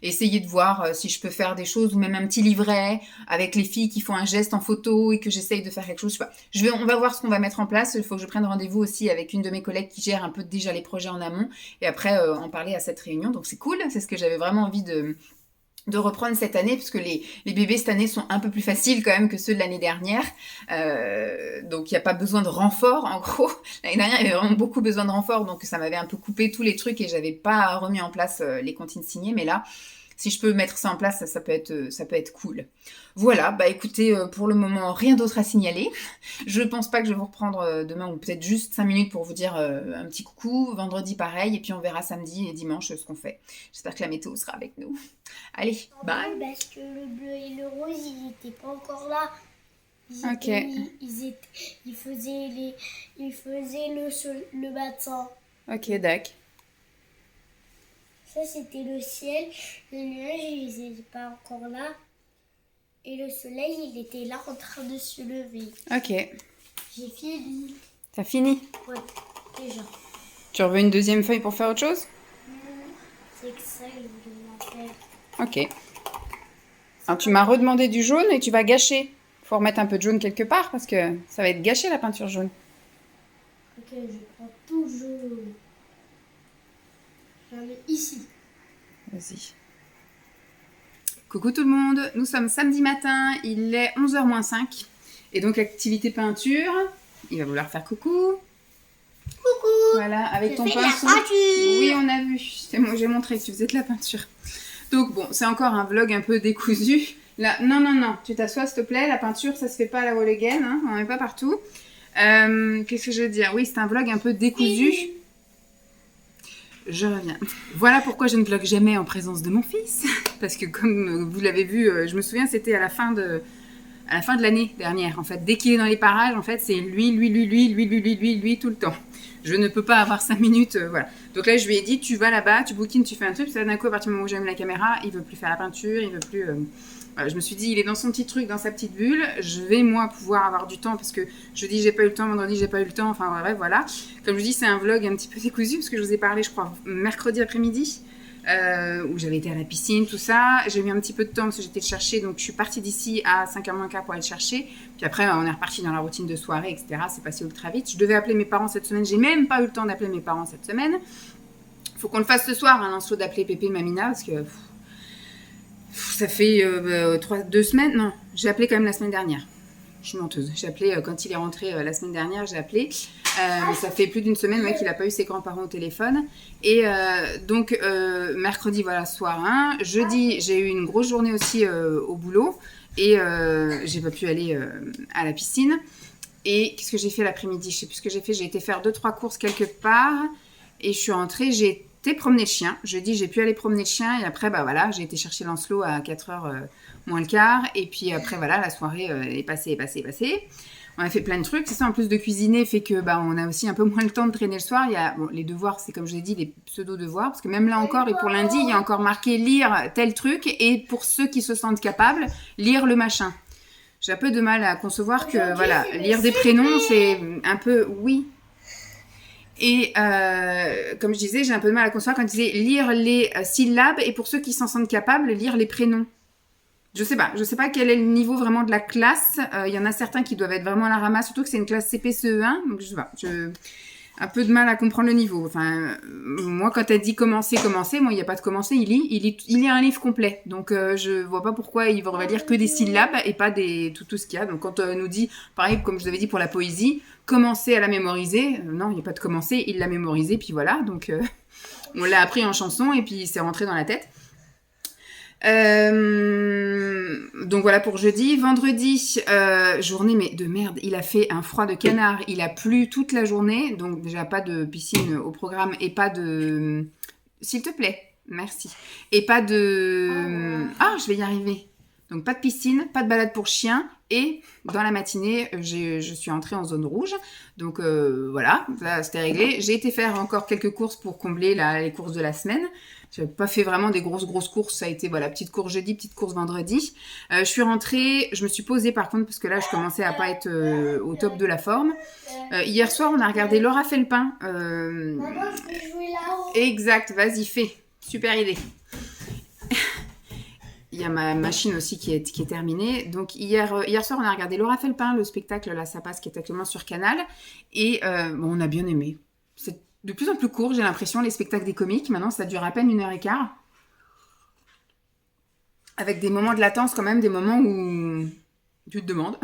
essayer de voir si je peux faire des choses, ou même un petit livret avec les filles qui font un geste en photo et que j'essaye de faire quelque chose. Je sais pas. On va voir ce qu'on va mettre en place. Il faut que je prenne rendez-vous aussi avec une de mes collègues qui gère un peu déjà les projets en amont, et après en parler à cette réunion. Donc c'est cool, c'est ce que j'avais vraiment envie de reprendre cette année, parce que les bébés cette année sont un peu plus faciles quand même que ceux de l'année dernière, donc il n'y a pas besoin de renfort en gros. L'année dernière il y avait vraiment beaucoup besoin de renfort, donc ça m'avait un peu coupé tous les trucs et j'avais pas remis en place les comptines signées, mais là si je peux mettre ça en place, ça peut être cool. Voilà, écoutez, pour le moment, rien d'autre à signaler. Je pense pas que je vais vous reprendre demain, ou peut-être juste 5 minutes pour vous dire un petit coucou. Vendredi, pareil, et puis on verra samedi et dimanche ce qu'on fait. J'espère que la météo sera avec nous. Allez, bye. Parce que le bleu et le rose, ils n'étaient pas encore là. Ils faisaient le matin. Ok, d'accord. Ça, c'était le ciel. Les nuages, ils n'étaient pas encore là. Et le soleil, il était là en train de se lever. Ok. J'ai fini. T'as fini? Ouais, déjà. Tu en veux une deuxième feuille pour faire autre chose? C'est que ça, il voulait m'en faire. Ok. Alors tu m'as redemandé du jaune et tu vas gâcher. Faut remettre un peu de jaune quelque part parce que ça va être gâché la peinture jaune. Ok, je prends tout jaune. J'en mets ici. Vas-y. Coucou tout le monde, nous sommes samedi matin, il est 11h moins 5. Et donc activité peinture, il va vouloir faire coucou. Coucou. Voilà, avec Je ton fais de la pinceau. peinture. Oui, on a vu, j'ai montré que tu faisais de la peinture. Donc bon, c'est encore un vlog un peu décousu. Là, non, tu t'assois s'il te plaît, la peinture ça se fait pas à la wall again, hein, on n'est pas partout. Qu'est-ce que je veux dire? Oui, c'est un vlog un peu décousu. Je reviens. Voilà pourquoi je ne vlog jamais en présence de mon fils. Parce que comme vous l'avez vu, je me souviens, c'était à la fin de l'année dernière. En fait, dès qu'il est dans les parages, en fait, c'est lui, tout le temps. Je ne peux pas avoir 5 minutes, voilà. Donc là, je lui ai dit, tu vas là-bas, tu bouquines, tu fais un truc. Puis là, d'un coup, à partir du moment où j'aime la caméra, il veut plus faire la peinture, il veut plus... Voilà, je me suis dit, il est dans son petit truc, dans sa petite bulle. Je vais, moi, pouvoir avoir du temps parce que jeudi, j'ai pas eu le temps, vendredi, j'ai pas eu le temps. Enfin, bref, voilà. Comme je dis, c'est un vlog un petit peu décousu parce que je vous ai parlé, je crois, mercredi après-midi. Où j'avais été à la piscine, tout ça. J'ai eu un petit peu de temps parce que j'étais le chercher, donc je suis partie d'ici à 5h moins quart pour aller le chercher. Puis après, on est reparti dans la routine de soirée, etc. C'est passé ultra vite. Je devais appeler mes parents cette semaine. J'ai même pas eu le temps d'appeler mes parents cette semaine. Faut qu'on le fasse ce soir, hein, Lancelot, d'appeler Pépé et Mamina parce que ça fait 2 semaines. Non, j'ai appelé quand même la semaine dernière. Je suis menteuse. J'ai appelé quand il est rentré la semaine dernière, j'ai appelé. Mais ça fait plus d'une semaine qu'il n'a pas eu ses grands-parents au téléphone. Et donc, mercredi, voilà, soir 1. Jeudi, j'ai eu une grosse journée aussi au boulot. Et j'ai pas pu aller à la piscine. Et qu'est-ce que j'ai fait l'après-midi? Je sais plus ce que j'ai fait. J'ai été faire 2-3 courses quelque part. Et je suis rentrée, j'ai été promener le chien. Jeudi, j'ai pu aller promener le chien. Et après, bah voilà, j'ai été chercher Lancelot à 4h moins le quart. Et puis après, voilà, la soirée est passée. On a fait plein de trucs. C'est ça, en plus de cuisiner, fait que bah, on a aussi un peu moins le temps de traîner le soir. Il y a les devoirs, c'est comme je l'ai dit, des pseudo-devoirs. Parce que même là encore, et pour lundi, il y a encore marqué lire tel truc. Et pour ceux qui se sentent capables, lire le machin. J'ai un peu de mal à concevoir que, voilà, lire des prénoms, c'est un peu, oui. Et comme je disais, j'ai un peu de mal à concevoir quand je disais lire les syllabes. Et pour ceux qui s'en sentent capables, lire les prénoms. Je sais pas quel est le niveau vraiment de la classe. Il y en a certains qui doivent être vraiment à la ramasse, surtout que c'est une classe CP-CE1. Donc je sais pas, un peu de mal à comprendre le niveau. Enfin, moi quand elle dit commencer, moi il n'y a pas de commencer, il lit un livre complet. Donc je vois pas pourquoi il va lire que des syllabes et pas tout ce qu'il y a. Donc quand elle nous dit, pareil comme je vous avais dit pour la poésie, commencer à la mémoriser, non il n'y a pas de commencer, il l'a mémorisé puis voilà. Donc on l'a appris en chanson et puis c'est rentré dans la tête. Donc voilà pour jeudi. Vendredi, journée mais de merde, il a fait un froid de canard, il a plu toute la journée, donc déjà pas de piscine au programme et pas de... S'il te plaît, merci. Et pas de... Ah, je vais y arriver. Donc pas de piscine, pas de balade pour chien et dans la matinée, je suis entrée en zone rouge. Donc voilà, ça c'était réglé. J'ai été faire encore quelques courses pour combler les courses de la semaine. Je n'ai pas fait vraiment des grosses courses. Ça a été, voilà, petite course jeudi, petite course vendredi. Je suis rentrée, je me suis posée par contre, parce que là, je commençais à pas être au top de la forme. Hier soir, on a regardé Laura fait le pain. Maman, je peux jouer là-haut. Exact, vas-y, fais. Super idée. Il y a ma machine aussi qui est terminée. Donc hier soir, on a regardé Laura fait le pain, le spectacle, là, ça passe, qui est actuellement sur Canal. Et bon, on a bien aimé. C'est de plus en plus court, j'ai l'impression, les spectacles des comiques. Maintenant, ça dure à peine 1h15. Avec des moments de latence quand même, des moments où tu te demandes.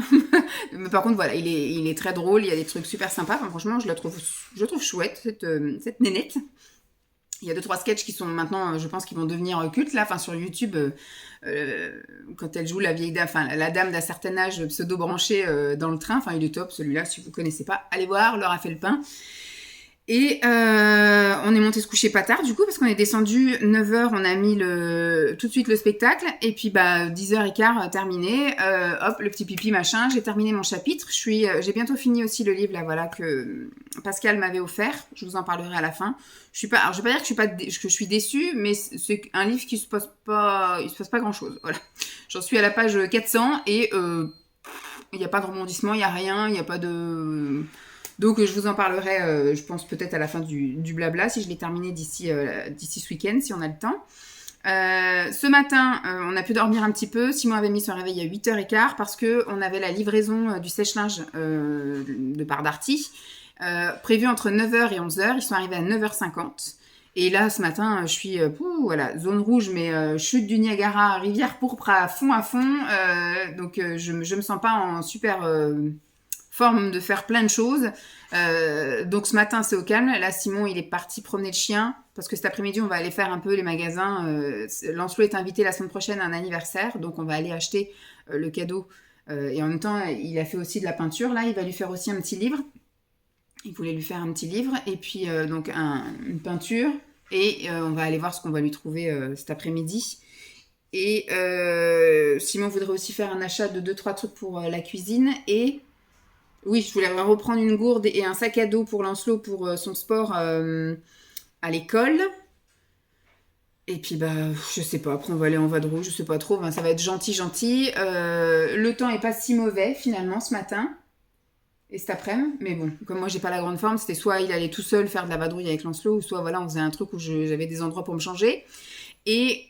Mais par contre, voilà, il est très drôle, il y a des trucs super sympas. Enfin, franchement, je la trouve chouette, cette nénette. Il y a 2-3 sketchs qui sont maintenant, je pense, qui vont devenir cultes. Là, enfin, sur YouTube, quand elle joue la vieille dame, enfin, la dame d'un certain âge pseudo-branchée dans le train. Enfin, il est top, celui-là, si vous ne connaissez pas. Allez voir, Laura fait le pain. Et on est monté se coucher pas tard du coup parce qu'on est descendu 9h, on a mis tout de suite le spectacle et puis 10h15 terminé, hop le petit pipi machin, j'ai terminé mon chapitre, j'ai bientôt fini aussi le livre là voilà que Pascal m'avait offert, je vous en parlerai à la fin. Je vais pas dire que je suis déçue, mais c'est un livre qui se passe pas grand chose, voilà. J'en suis à la page 400 et il n'y a pas de rebondissement, il n'y a rien, il n'y a pas de... Donc je vous en parlerai, je pense peut-être à la fin du blabla, si je l'ai terminé d'ici ce week-end, si on a le temps. Ce matin, on a pu dormir un petit peu. Simon avait mis son réveil à 8h15 parce qu'on avait la livraison du sèche-linge de part Darty, prévue entre 9h et 11h. Ils sont arrivés à 9h50. Et là, ce matin, je suis voilà, zone rouge, mais chute du Niagara, rivière pourpre à fond. Donc, je me sens pas en super forme de faire plein de choses. Donc, ce matin, c'est au calme. Là, Simon, il est parti promener le chien parce que cet après-midi, on va aller faire un peu les magasins. Lancelot est invité la semaine prochaine à un anniversaire, donc on va aller acheter le cadeau. Et en même temps, il a fait aussi de la peinture. Là, il va lui faire aussi un petit livre. Il voulait lui faire un petit livre et puis donc une peinture et on va aller voir ce qu'on va lui trouver cet après-midi. Et Simon voudrait aussi faire un achat de 2-3 trucs pour la cuisine et oui, je voulais reprendre une gourde et un sac à dos pour Lancelot pour son sport à l'école. Et puis je sais pas, après on va aller en vadrouille, je sais pas trop, ça va être gentil. Le temps est pas si mauvais finalement ce matin. Et cet après-midi, mais bon, comme moi j'ai pas la grande forme, c'était soit il allait tout seul faire de la vadrouille avec Lancelot, ou soit voilà, on faisait un truc où j'avais des endroits pour me changer. Et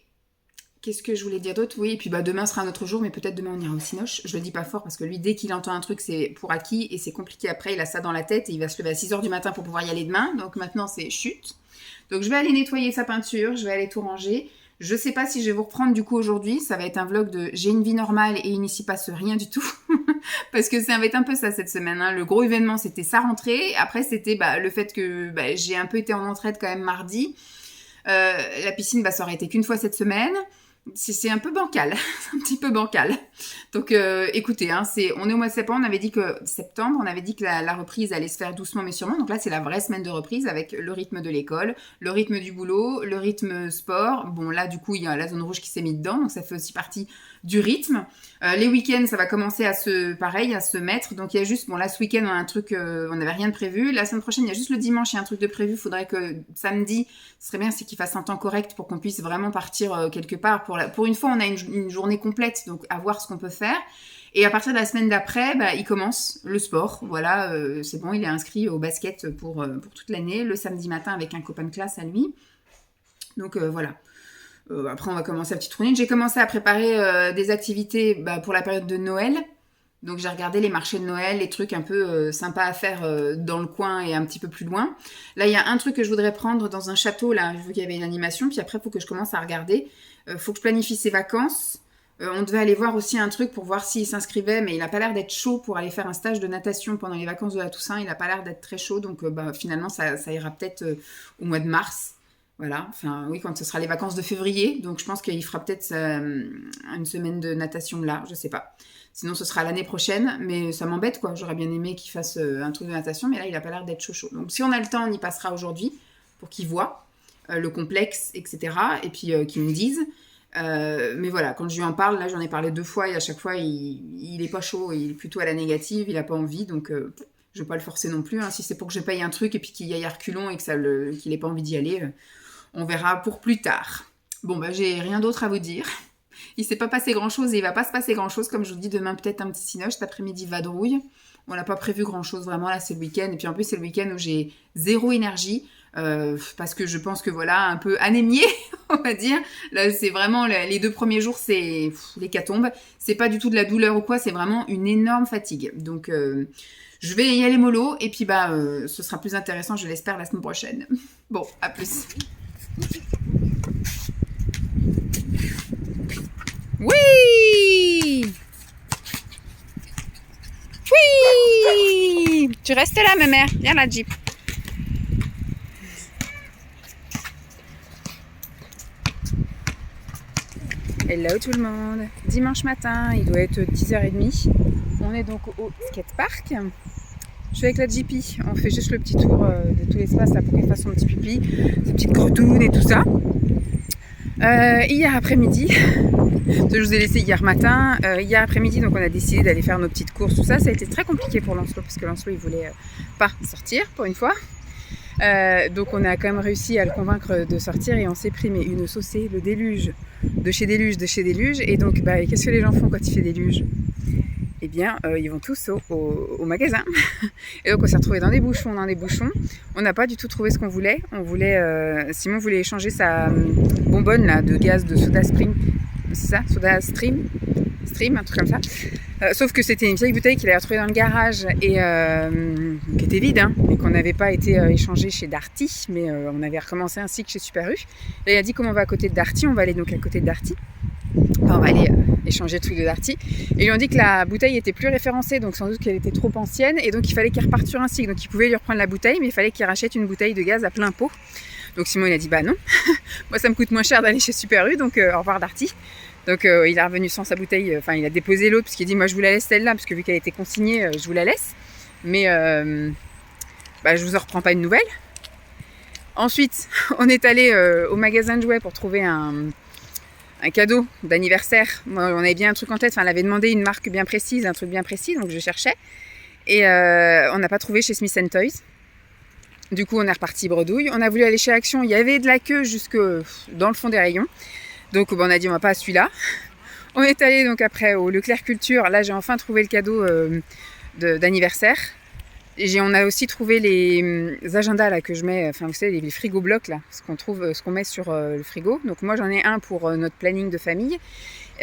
qu'est-ce que je voulais dire d'autre? Oui, et puis demain sera un autre jour, mais peut-être demain on ira au Cinoche. Je le dis pas fort parce que lui, dès qu'il entend un truc, c'est pour acquis et c'est compliqué après, il a ça dans la tête et il va se lever à 6h du matin pour pouvoir y aller demain. Donc maintenant c'est chute. Donc je vais aller nettoyer sa peinture, je vais aller tout ranger. Je sais pas si je vais vous reprendre du coup aujourd'hui, ça va être un vlog de j'ai une vie normale et il n'y s'y passe rien du tout. Parce que ça va être un peu ça cette semaine. Hein. Le gros événement c'était sa rentrée, après c'était le fait que j'ai un peu été en entraide quand même mardi. La piscine ça aurait été qu'une fois cette semaine. C'est un peu bancal, un petit peu bancal. Donc écoutez, on est au mois de septembre, on avait dit que la reprise allait se faire doucement mais sûrement. Donc là c'est la vraie semaine de reprise avec le rythme de l'école, le rythme du boulot, le rythme sport. Bon là du coup il y a la zone rouge qui s'est mise dedans, donc ça fait aussi partie du rythme. Les week-ends ça va commencer à se mettre. Donc il y a juste, là ce week-end on a un truc, on n'avait rien de prévu. La semaine prochaine il y a juste le dimanche, il y a un truc de prévu. Faudrait que samedi, ce serait bien c'est qu'il fasse un temps correct pour qu'on puisse vraiment partir quelque part. Pour une fois on a une journée complète, donc à voir ce qu'on peut faire. Et à partir de la semaine d'après, il commence le sport. Voilà, c'est bon, il est inscrit au basket pour toute l'année, le samedi matin avec un copain de classe à lui. Donc voilà. Après, on va commencer la petite routine. J'ai commencé à préparer des activités pour la période de Noël. Donc j'ai regardé les marchés de Noël, les trucs un peu sympas à faire dans le coin et un petit peu plus loin. Là, il y a un truc que je voudrais prendre dans un château. Là, je veux qu'il y avait une animation. Puis après, il faut que je commence à regarder. Faut que je planifie ses vacances. On devait aller voir aussi un truc pour voir s'il s'inscrivait, mais il n'a pas l'air d'être chaud pour aller faire un stage de natation pendant les vacances de la Toussaint. Il n'a pas l'air d'être très chaud, donc finalement, ça ira peut-être au mois de mars. Voilà, enfin oui, quand ce sera les vacances de février. Donc je pense qu'il fera peut-être une semaine de natation là, je sais pas. Sinon, ce sera l'année prochaine, mais ça m'embête quoi. J'aurais bien aimé qu'il fasse un truc de natation, mais là, il n'a pas l'air d'être chaud. Donc si on a le temps, on y passera aujourd'hui pour qu'il voit le complexe, etc. Et puis qu'il me dise. Mais voilà, quand je lui en parle, là j'en ai parlé 2 fois et à chaque fois il est pas chaud, il est plutôt à la négative, il a pas envie, donc je vais pas le forcer non plus. Si c'est pour que je paye un truc et puis qu'il y aille à reculons et qu'il ait pas envie d'y aller, on verra pour plus tard. Bon j'ai rien d'autre à vous dire. Il s'est pas passé grand chose et il va pas se passer grand chose, comme je vous dis, demain peut-être un petit cinoche, cet après-midi vadrouille. On n'a pas prévu grand chose vraiment, là c'est le week-end et puis en plus c'est le week-end où j'ai 0 énergie. Parce que je pense que voilà, un peu anémiée, on va dire. Là, c'est vraiment les 2 premiers jours, c'est l'hécatombe. C'est pas du tout de la douleur ou quoi, c'est vraiment une énorme fatigue. Donc, je vais y aller mollo et puis ce sera plus intéressant, je l'espère, la semaine prochaine. Bon, à plus. Oui! Oui! Tu restes là, ma mère. Viens la Jeep. Hello tout le monde, dimanche matin, il doit être 10h30, on est donc au skatepark. Je suis avec la JP, on fait juste le petit tour de tout l'espace là pour qu'il fasse son petit pipi, ses petites gredounes et tout ça. Hier après-midi, je vous ai laissé hier matin, hier après-midi donc on a décidé d'aller faire nos petites courses, tout ça. Ça a été très compliqué pour Lancelot parce que Lancelot il voulait pas sortir pour une fois. Donc on a quand même réussi à le convaincre de sortir et on s'est pris mais une saucée, le déluge de chez déluge. Et donc qu'est-ce que les gens font quand il fait déluge? eh bien, ils vont tous au magasin. Et donc, on s'est retrouvés dans des bouchons. On n'a pas du tout trouvé ce qu'on voulait. Simon voulait échanger sa bonbonne là, de gaz de Soda Spring. C'est ça, Soda Stream, un truc comme ça. Sauf que c'était une vieille bouteille qu'il avait retrouvée dans le garage et qui était vide, hein, et qu'on n'avait pas été échangée chez Darty, mais on avait recommencé un cycle chez Super U. Et il a dit comme on va à côté de Darty, on va aller donc à côté de Darty. Enfin, on va aller échanger le truc de Darty. Et ils lui ont dit que la bouteille était plus référencée, donc sans doute qu'elle était trop ancienne, et donc il fallait qu'il reparte sur un cycle. Donc il pouvait lui reprendre la bouteille, mais il fallait qu'il rachète une bouteille de gaz à plein pot. Donc Simon il a dit bah non, moi ça me coûte moins cher d'aller chez Super U, donc au revoir Darty. Donc il est revenu sans sa bouteille, enfin il a déposé l'autre parce qu'il dit moi je vous la laisse celle-là, parce que vu qu'elle était consignée, je vous la laisse. Mais je vous en reprends pas une nouvelle. Ensuite, on est allé au magasin de jouets pour trouver un cadeau d'anniversaire. Moi, on avait bien un truc en tête, enfin, elle avait demandé une marque bien précise, un truc bien précis, donc je cherchais. Et on n'a pas trouvé chez Smith & Toys. Du coup, on est reparti bredouille. On a voulu aller chez Action, il y avait de la queue jusque dans le fond des rayons. Donc on a dit on va pas à celui-là. On est allé donc après au Leclerc Culture. Là, j'ai enfin trouvé le cadeau d'anniversaire. On a aussi trouvé les agendas là que je mets, enfin vous savez les frigo blocs là, ce qu'on met sur le frigo. Donc moi j'en ai un pour notre planning de famille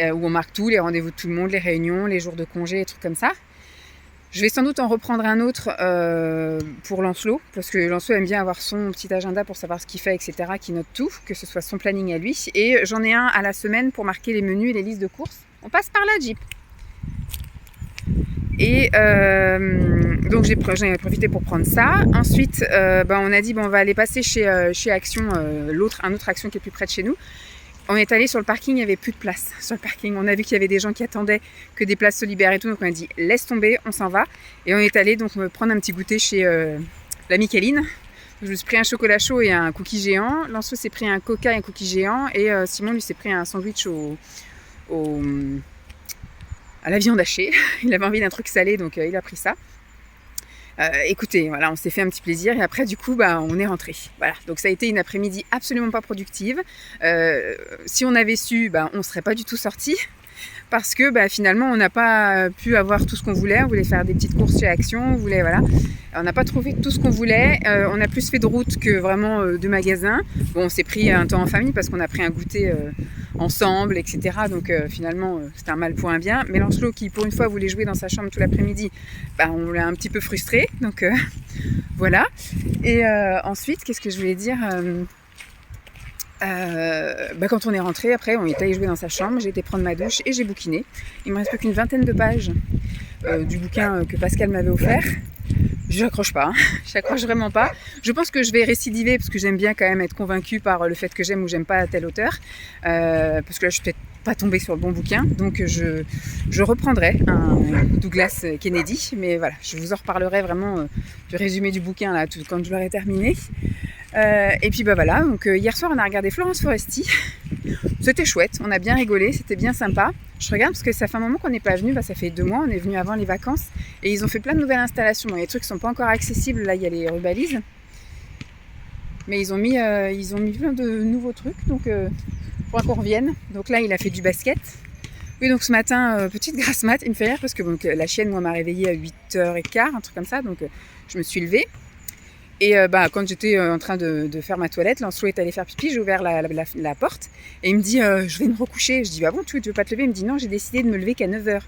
où on marque tout, les rendez-vous de tout le monde, les réunions, les jours de congé, les trucs comme ça. Je vais sans doute en reprendre un autre pour Lancelot, parce que Lancelot aime bien avoir son petit agenda pour savoir ce qu'il fait, etc., qui note tout, que ce soit son planning à lui. Et j'en ai un à la semaine pour marquer les menus et les listes de courses. On passe par là, Jeep. Et donc j'en ai profité pour prendre ça. Ensuite, on a dit on va aller passer chez Action, un autre Action qui est plus près de chez nous. On est allé sur le parking, il n'y avait plus de place sur le parking. On a vu qu'il y avait des gens qui attendaient que des places se libèrent et tout. Donc on a dit laisse tomber, on s'en va. Et on est allé donc me prendre un petit goûter chez la Micheline. Je me suis pris un chocolat chaud et un cookie géant. Lancelot s'est pris un coca et un cookie géant. Et Simon lui s'est pris un sandwich à la viande hachée. Il avait envie d'un truc salé, donc il a pris ça. Écoutez, voilà, on s'est fait un petit plaisir et après du coup on est rentré. Voilà, donc ça a été une après-midi absolument pas productive. Si on avait su, on serait pas du tout sortis parce que finalement on n'a pas pu avoir tout ce qu'on voulait. On voulait faire des petites courses chez Action, on n'a pas trouvé tout ce qu'on voulait. On a plus fait de route que vraiment de magasins. Bon, on s'est pris un temps en famille parce qu'on a pris un goûter ensemble, etc. Donc finalement c'était un mal pour un bien. Mais Lancelot qui pour une fois voulait jouer dans sa chambre tout l'après-midi, on l'a un petit peu frustré. Donc voilà. Et ensuite, qu'est-ce que je voulais dire quand on est rentré, après on est allé jouer dans sa chambre, j'ai été prendre ma douche et j'ai bouquiné. Il me reste plus qu'une vingtaine de pages du bouquin que Pascal m'avait offert. Je n'accroche pas, je n'accroche vraiment pas. Je pense que je vais récidiver parce que j'aime bien quand même être convaincue par le fait que j'aime ou j'aime pas tel auteur. Parce que là je suis peut-être pas tombée sur le bon bouquin, donc je reprendrai un Douglas Kennedy, mais voilà, je vous en reparlerai vraiment du résumé du bouquin là quand je l'aurai terminé. Et puis voilà, donc hier soir on a regardé Florence Foresti. C'était chouette, on a bien rigolé, c'était bien sympa. Je regarde parce que ça fait un moment qu'on n'est pas venu, ça fait 2 mois, on est venu avant les vacances et ils ont fait plein de nouvelles installations. Bon, les trucs sont pas encore accessibles, là il y a les rubalises, mais ils ont mis plein de nouveaux trucs, donc il faudra qu'on revienne. Donc là il a fait du basket. Oui, donc ce matin, petite grasse mat, il me fait rire parce que la chienne moi m'a réveillée à 8h15, un truc comme ça, donc je me suis levée. Et quand j'étais en train de faire ma toilette, Lancelot est allé faire pipi, j'ai ouvert la porte et il me dit je vais me recoucher. Je dis bon tu veux pas te lever? Il me dit non, j'ai décidé de me lever qu'à 9h.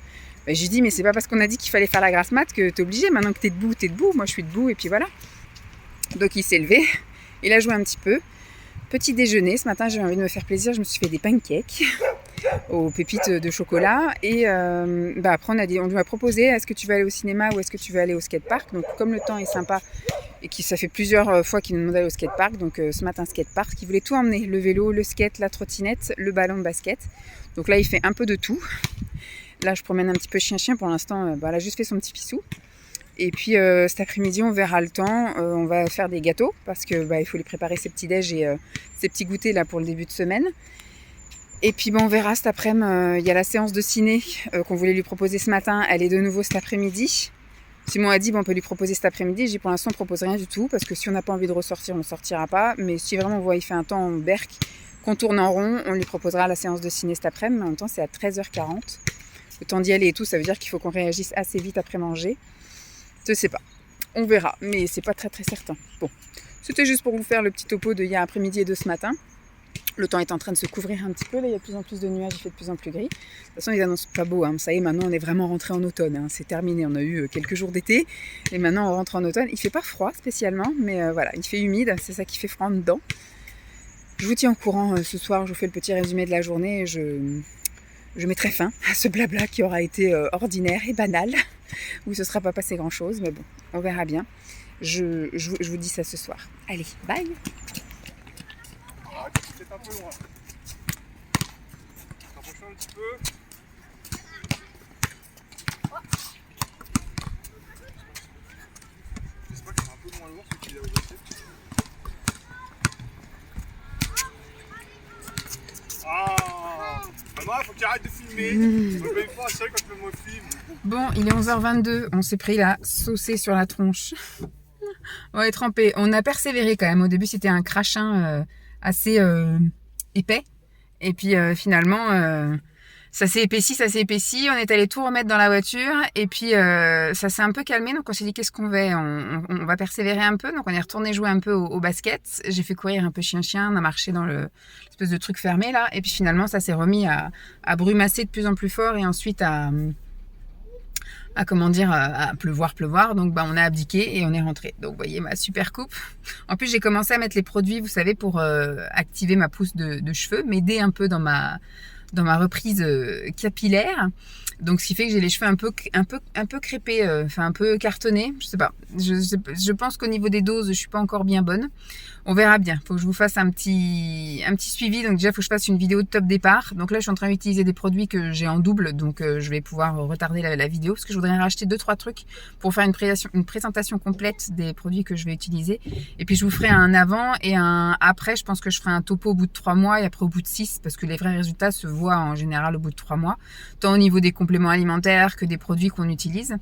Je lui dis mais c'est pas parce qu'on a dit qu'il fallait faire la grasse mat que t'es obligé, maintenant que t'es debout, moi je suis debout et puis voilà. Donc il s'est levé, il a joué un petit peu. Petit déjeuner, ce matin j'avais envie de me faire plaisir, je me suis fait des pancakes aux pépites de chocolat et après on lui a proposé est-ce que tu veux aller au cinéma ou est-ce que tu veux aller au skatepark. Donc comme le temps est sympa et que ça fait plusieurs fois qu'il nous demande d'aller au skatepark, donc ce matin skatepark, il voulait tout emmener, le vélo, le skate, la trottinette, le ballon de basket. Donc là il fait un peu de tout. Là je promène un petit peu chien pour l'instant, elle a juste fait son petit pissou. Et puis cet après-midi on verra le temps, on va faire des gâteaux parce que il faut lui préparer ses petits déj et ses petits goûters là pour le début de semaine. Et puis on verra cet après-midi, il y a la séance de ciné qu'on voulait lui proposer ce matin, elle est de nouveau cet après-midi. Simon a dit on peut lui proposer cet après-midi, j'ai pour l'instant on ne propose rien du tout parce que si on n'a pas envie de ressortir on ne sortira pas, mais si vraiment on voit il fait un temps en berque, qu'on tourne en rond, on lui proposera la séance de ciné cet après-midi, mais en même temps c'est à 13h40. le temps d'y aller et tout, ça veut dire qu'il faut qu'on réagisse assez vite après manger. Je sais pas. On verra, mais c'est pas très très certain. Bon, c'était juste pour vous faire le petit topo de hier après-midi et de ce matin. Le temps est en train de se couvrir un petit peu, là il y a de plus en plus de nuages, il fait de plus en plus gris. De toute façon ils annoncent pas beau, hein. Ça y est, maintenant on est vraiment rentré en automne, hein. C'est terminé, on a eu quelques jours d'été et maintenant on rentre en automne. Il fait pas froid spécialement, mais voilà, il fait humide, c'est ça qui fait froid en dedans. Je vous tiens au courant ce soir, je vous fais le petit résumé de la journée et je mettrai fin à ce blabla qui aura été ordinaire et banal, où ce sera pas passé grand chose, mais bon, on verra bien. Je vous dis ça ce soir. Allez, bye! C'est un peu loin. Rapprochez un petit peu. J'espère que c'est un peu moins lourd ce qu'il a aussi. Ah, maman, faut qu'il arrête de filmer. Je vais pas assurer quand le mot filme. Bon, il est 11h22, on s'est pris la saucée sur la tronche. On va être trempé. On a persévéré quand même. Au début, c'était un crachin assez épais. Et puis finalement, ça s'est épaissi. On est allé tout remettre dans la voiture. Et puis ça s'est un peu calmé. Donc on s'est dit qu'est-ce qu'on fait, on va persévérer un peu. Donc on est retourné jouer un peu au basket. J'ai fait courir un peu chien-chien. On a marché dans l'espèce de truc fermé là. Et puis finalement, ça s'est remis à brumasser de plus en plus fort. Et ensuite à pleuvoir, donc on a abdiqué et on est rentré. Donc vous voyez ma super coupe. En plus j'ai commencé à mettre les produits, vous savez, pour activer ma pousse de cheveux, m'aider un peu dans ma reprise capillaire. Donc ce qui fait que j'ai les cheveux un peu crépés, enfin un peu cartonnés, je sais pas. Je pense qu'au niveau des doses, je suis pas encore bien bonne. On verra bien. Faut que je vous fasse un petit suivi. Donc déjà, faut que je fasse une vidéo de top départ. Donc là, je suis en train d'utiliser des produits que j'ai en double. Donc je vais pouvoir retarder la vidéo parce que je voudrais racheter 2-3 trucs pour faire une présentation complète des produits que je vais utiliser. Et puis je vous ferai un avant et un après. Je pense que je ferai un topo au bout de 3 mois et après au bout de 6 parce que les vrais résultats se voient en général au bout de 3 mois. Tant au niveau des compléments alimentaires que des produits qu'on utilise.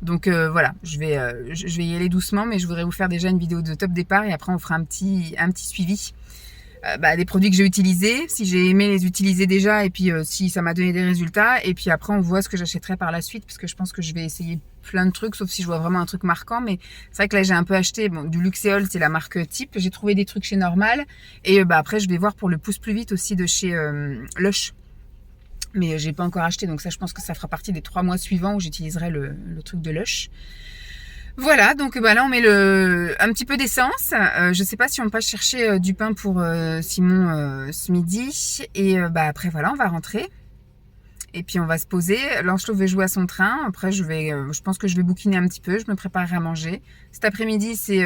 Donc voilà, je vais y aller doucement, mais je voudrais vous faire déjà une vidéo de top départ et après on fera un petit suivi des produits que j'ai utilisés, si j'ai aimé les utiliser déjà et puis si ça m'a donné des résultats. Et puis après on voit ce que j'achèterai par la suite parce que je pense que je vais essayer plein de trucs, sauf si je vois vraiment un truc marquant. Mais c'est vrai que là j'ai un peu acheté du Luxéol, c'est la marque Type. J'ai trouvé des trucs chez Normal et après je vais voir pour le pouce plus vite aussi de chez Lush. Mais j'ai pas encore acheté, donc ça je pense que ça fera partie des 3 mois suivants où j'utiliserai le truc de Lush. Voilà, donc là on met un petit peu d'essence. Je sais pas si on passe chercher du pain pour Simon ce midi. Et après voilà, on va rentrer. Et puis on va se poser. Lancelot va jouer à son train. Après je pense que je vais bouquiner un petit peu. Je me préparerai à manger. Cet après-midi c'est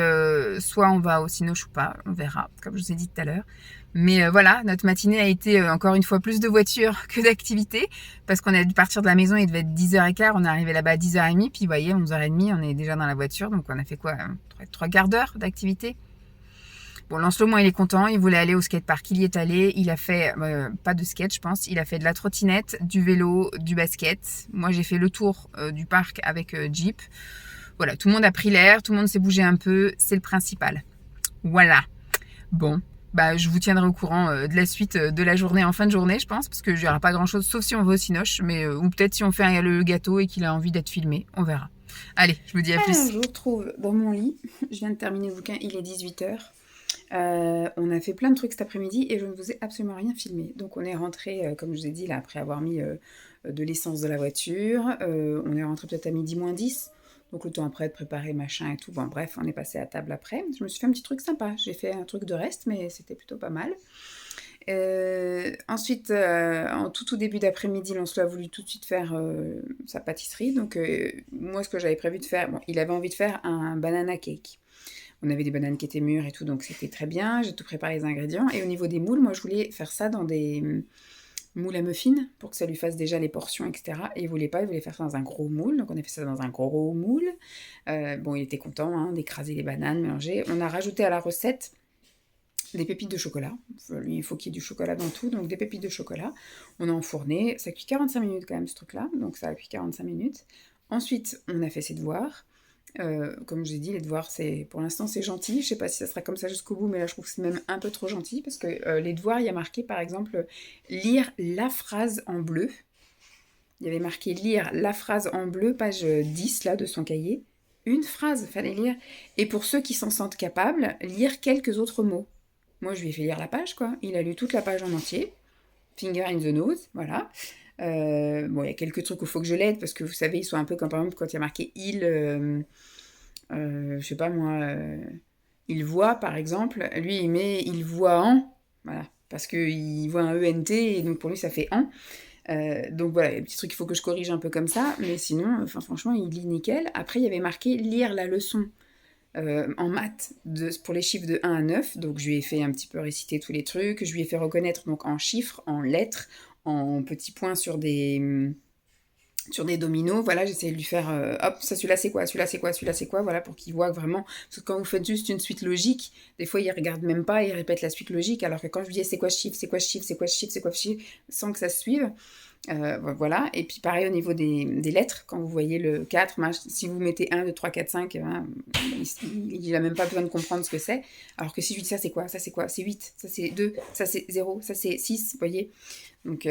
soit on va au Cinoche ou pas. On verra, comme je vous ai dit tout à l'heure. Mais voilà, notre matinée a été encore une fois plus de voitures que d'activités parce qu'on a dû partir de la maison, il devait être 10h15, on est arrivé là-bas à 10h30, puis vous voyez, 11h30, on est déjà dans la voiture, donc on a fait quoi, 3 quarts d'heure d'activité. Bon, Lancelot, moi, il est content, il voulait aller au skatepark, il y est allé, il a fait, pas de skate, je pense, il a fait de la trottinette, du vélo, du basket. Moi, j'ai fait le tour du parc avec Jeep. Voilà, tout le monde a pris l'air, tout le monde s'est bougé un peu, c'est le principal. Voilà. Bon. Je vous tiendrai au courant de la suite de la journée en fin de journée, je pense, parce que j'aurai pas grand chose, sauf si on va au Cinoche, mais ou peut-être si on fait le gâteau et qu'il a envie d'être filmé, on verra. Allez, je vous dis à plus. Je vous retrouve dans mon lit, je viens de terminer le bouquin, il est 18h. On a fait plein de trucs cet après-midi et je ne vous ai absolument rien filmé. Donc on est rentré, comme je vous ai dit, là, après avoir mis de l'essence dans la voiture, on est rentré peut-être à midi moins 10. Donc le temps après de préparer machin et tout. Bon bref, on est passé à table après. Je me suis fait un petit truc sympa. J'ai fait un truc de reste, mais c'était plutôt pas mal. Ensuite, en tout début d'après-midi, Lancelot a voulu tout de suite faire sa pâtisserie. Donc moi, ce que j'avais prévu de faire, il avait envie de faire un banana cake. On avait des bananes qui étaient mûres et tout, donc c'était très bien. J'ai tout préparé les ingrédients. Et au niveau des moules, moi je voulais faire ça dans des moule à muffins pour que ça lui fasse déjà les portions, etc. Et il voulait faire ça dans un gros moule, donc on a fait ça dans un gros moule. Il était content d'écraser les bananes, mélanger. On a rajouté à la recette des pépites de chocolat. Lui, il faut qu'il y ait du chocolat dans tout, donc des pépites de chocolat. On a enfourné, ça cuit 45 minutes quand même ce truc-là, donc ça a cuit 45 minutes. Ensuite, on a fait ses devoirs. Comme je vous ai dit, les devoirs, pour l'instant c'est gentil, je sais pas si ça sera comme ça jusqu'au bout, mais là je trouve que c'est même un peu trop gentil, parce que les devoirs, il y a marqué par exemple lire la phrase en bleu, Il y avait marqué lire la phrase en bleu, page 10 là de son cahier. Une phrase, fallait lire. Et pour ceux qui s'en sentent capables, lire quelques autres mots. Moi, je lui ai fait lire la page, quoi. Il a lu toute la page en entier. Finger in the nose, voilà. Bon, il y a quelques trucs où il faut que je l'aide, parce que vous savez, ils sont un peu comme par exemple quand il y a marqué il, je sais pas moi, il voit par exemple, lui il met il voit en, voilà, parce qu'il voit un ENT et donc pour lui ça fait en. Donc voilà, il y a des petits trucs qu'il faut que je corrige un peu comme ça, mais sinon, enfin franchement, il lit nickel. Après, il y avait marqué lire la leçon en maths pour les chiffres de 1 à 9, donc je lui ai fait un petit peu réciter tous les trucs, je lui ai fait reconnaître donc en chiffres, en lettres, en petits points sur des dominos, voilà, j'essayais de lui faire, hop, ça celui-là c'est quoi, celui-là c'est quoi, celui-là c'est quoi, voilà, pour qu'il voit vraiment, parce que quand vous faites juste une suite logique, des fois il regarde même pas, il répète la suite logique, alors que quand je lui dis c'est quoi ce chiffre, c'est quoi ce chiffre, c'est quoi ce chiffre, c'est quoi ce chiffre, sans que ça se suive, voilà, et puis pareil au niveau des lettres, quand vous voyez le 4, si vous mettez 1, 2, 3, 4, 5, hein, il a même pas besoin de comprendre ce que c'est, alors que si je lui dis ça c'est quoi, c'est 8, ça c'est 2, ça c'est 0, ça c'est 6, vous voyez. Donc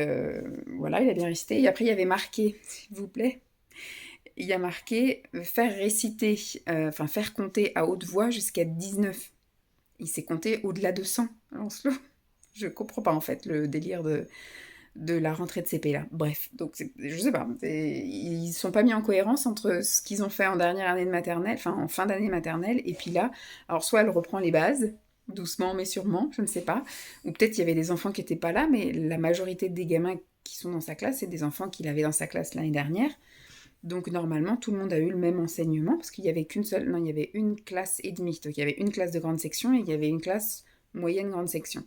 voilà, il a bien récité. Et après, il y avait marqué, s'il vous plaît, il y a marqué faire réciter, enfin faire compter à haute voix jusqu'à 19. Il s'est compté au-delà de 100, Lancelot. Je comprends pas en fait le délire de la rentrée de CP là. Bref, donc je sais pas, ils sont pas mis en cohérence entre ce qu'ils ont fait en dernière année de maternelle, enfin en fin d'année maternelle, et puis là, alors soit elle reprend les bases, doucement mais sûrement, je ne sais pas, ou peut-être il y avait des enfants qui n'étaient pas là, mais la majorité des gamins qui sont dans sa classe, c'est des enfants qu'il avait dans sa classe l'année dernière, donc normalement tout le monde a eu le même enseignement, parce qu'il y avait qu'une seule, non il y avait une classe et demie, donc il y avait une classe de grande section et il y avait une classe moyenne grande section.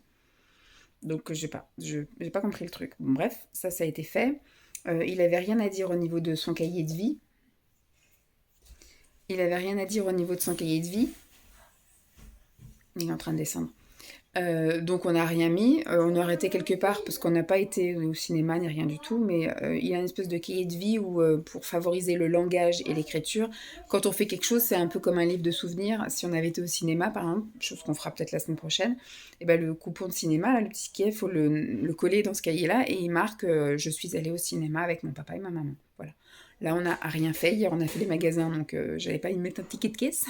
Donc je sais pas, j'ai pas compris le truc. Bon, bref, ça a été fait. Il avait rien à dire au niveau de son cahier de vie. Il avait rien à dire au niveau de son cahier de vie. Il est en train de descendre. Donc on n'a rien mis, on aurait été quelque part parce qu'on n'a pas été au cinéma ni rien du tout, mais il a une espèce de cahier de vie où pour favoriser le langage et l'écriture, quand on fait quelque chose c'est un peu comme un livre de souvenirs. Si on avait été au cinéma par exemple, chose qu'on fera peut-être la semaine prochaine, et ben le coupon de cinéma, là, le petit ticket, il faut le coller dans ce cahier là et il marque je suis allée au cinéma avec mon papa et ma maman, voilà. Là, on n'a rien fait. Hier, on a fait les magasins, donc j'avais pas y mettre un ticket de caisse.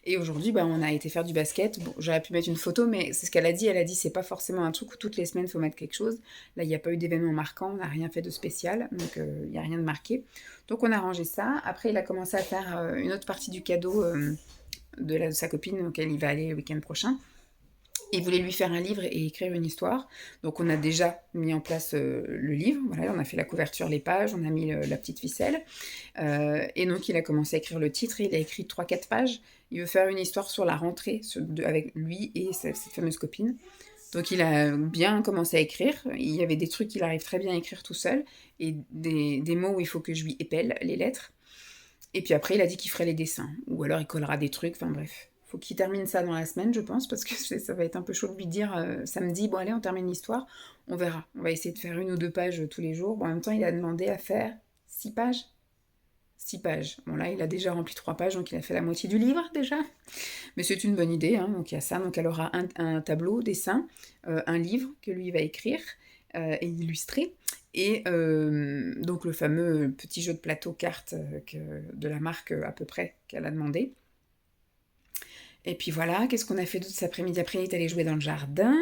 Et aujourd'hui, bah, on a été faire du basket. Bon, j'aurais pu mettre une photo, mais c'est ce qu'elle a dit. Elle a dit c'est pas forcément un truc où toutes les semaines, il faut mettre quelque chose. Là, il n'y a pas eu d'événement marquant. On n'a rien fait de spécial, donc il n'y a rien de marqué. Donc, on a rangé ça. Après, il a commencé à faire une autre partie du cadeau de sa copine, auquel il va aller le week-end prochain. Il voulait lui faire un livre et écrire une histoire. Donc on a déjà mis en place le livre. Voilà, on a fait la couverture, les pages, on a mis la petite ficelle. Et donc il a commencé à écrire le titre et il a écrit 3-4 pages. Il veut faire une histoire sur la rentrée avec lui et cette fameuse copine. Donc il a bien commencé à écrire. Il y avait des trucs qu'il arrive très bien à écrire tout seul et des mots où il faut que je lui épelle les lettres. Et puis après il a dit qu'il ferait les dessins. Ou alors il collera des trucs, enfin bref. Faut qu'il termine ça dans la semaine, je pense, parce que ça va être un peu chaud de lui dire samedi, bon allez, on termine l'histoire. On verra. On va essayer de faire 1 ou 2 pages tous les jours. Bon, en même temps, il a demandé à faire 6 pages. 6 pages. Bon là, il a déjà rempli 3 pages, donc il a fait la moitié du livre déjà. Mais c'est une bonne idée, hein. Donc il y a ça. Donc elle aura un tableau, dessin, un livre que lui va écrire et illustrer. Et donc le fameux petit jeu de plateau cartes de la marque à peu près qu'elle a demandé. Et puis voilà, qu'est-ce qu'on a fait d'autre cet après-midi? Après, il est allé jouer dans le jardin.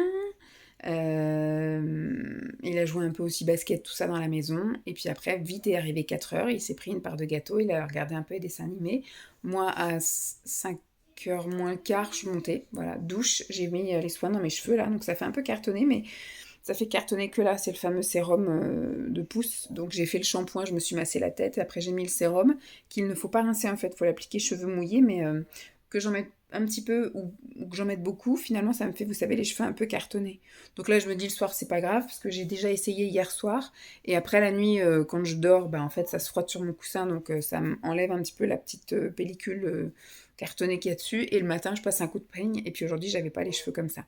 Il a joué un peu aussi basket, tout ça dans la maison. Et puis après, vite est arrivé 4h. Il s'est pris une part de gâteau. Il a regardé un peu les dessins animés. Moi, à 5h moins quart, je suis montée. Voilà, douche. J'ai mis les soins dans mes cheveux là. Donc ça fait un peu cartonner, mais ça fait cartonner que là. C'est le fameux sérum de pouce. Donc j'ai fait le shampoing, je me suis massé la tête. Après, j'ai mis le sérum qu'il ne faut pas rincer en fait. Il faut l'appliquer cheveux mouillés, mais que j'en mette un petit peu ou que j'en mette beaucoup, finalement ça me fait, vous savez, les cheveux un peu cartonnés. Donc là je me dis le soir c'est pas grave parce que j'ai déjà essayé hier soir et après la nuit quand je dors, bah en fait ça se frotte sur mon coussin donc ça m'enlève un petit peu la petite pellicule cartonnée qu'il y a dessus et le matin je passe un coup de peigne et puis aujourd'hui j'avais pas les cheveux comme ça.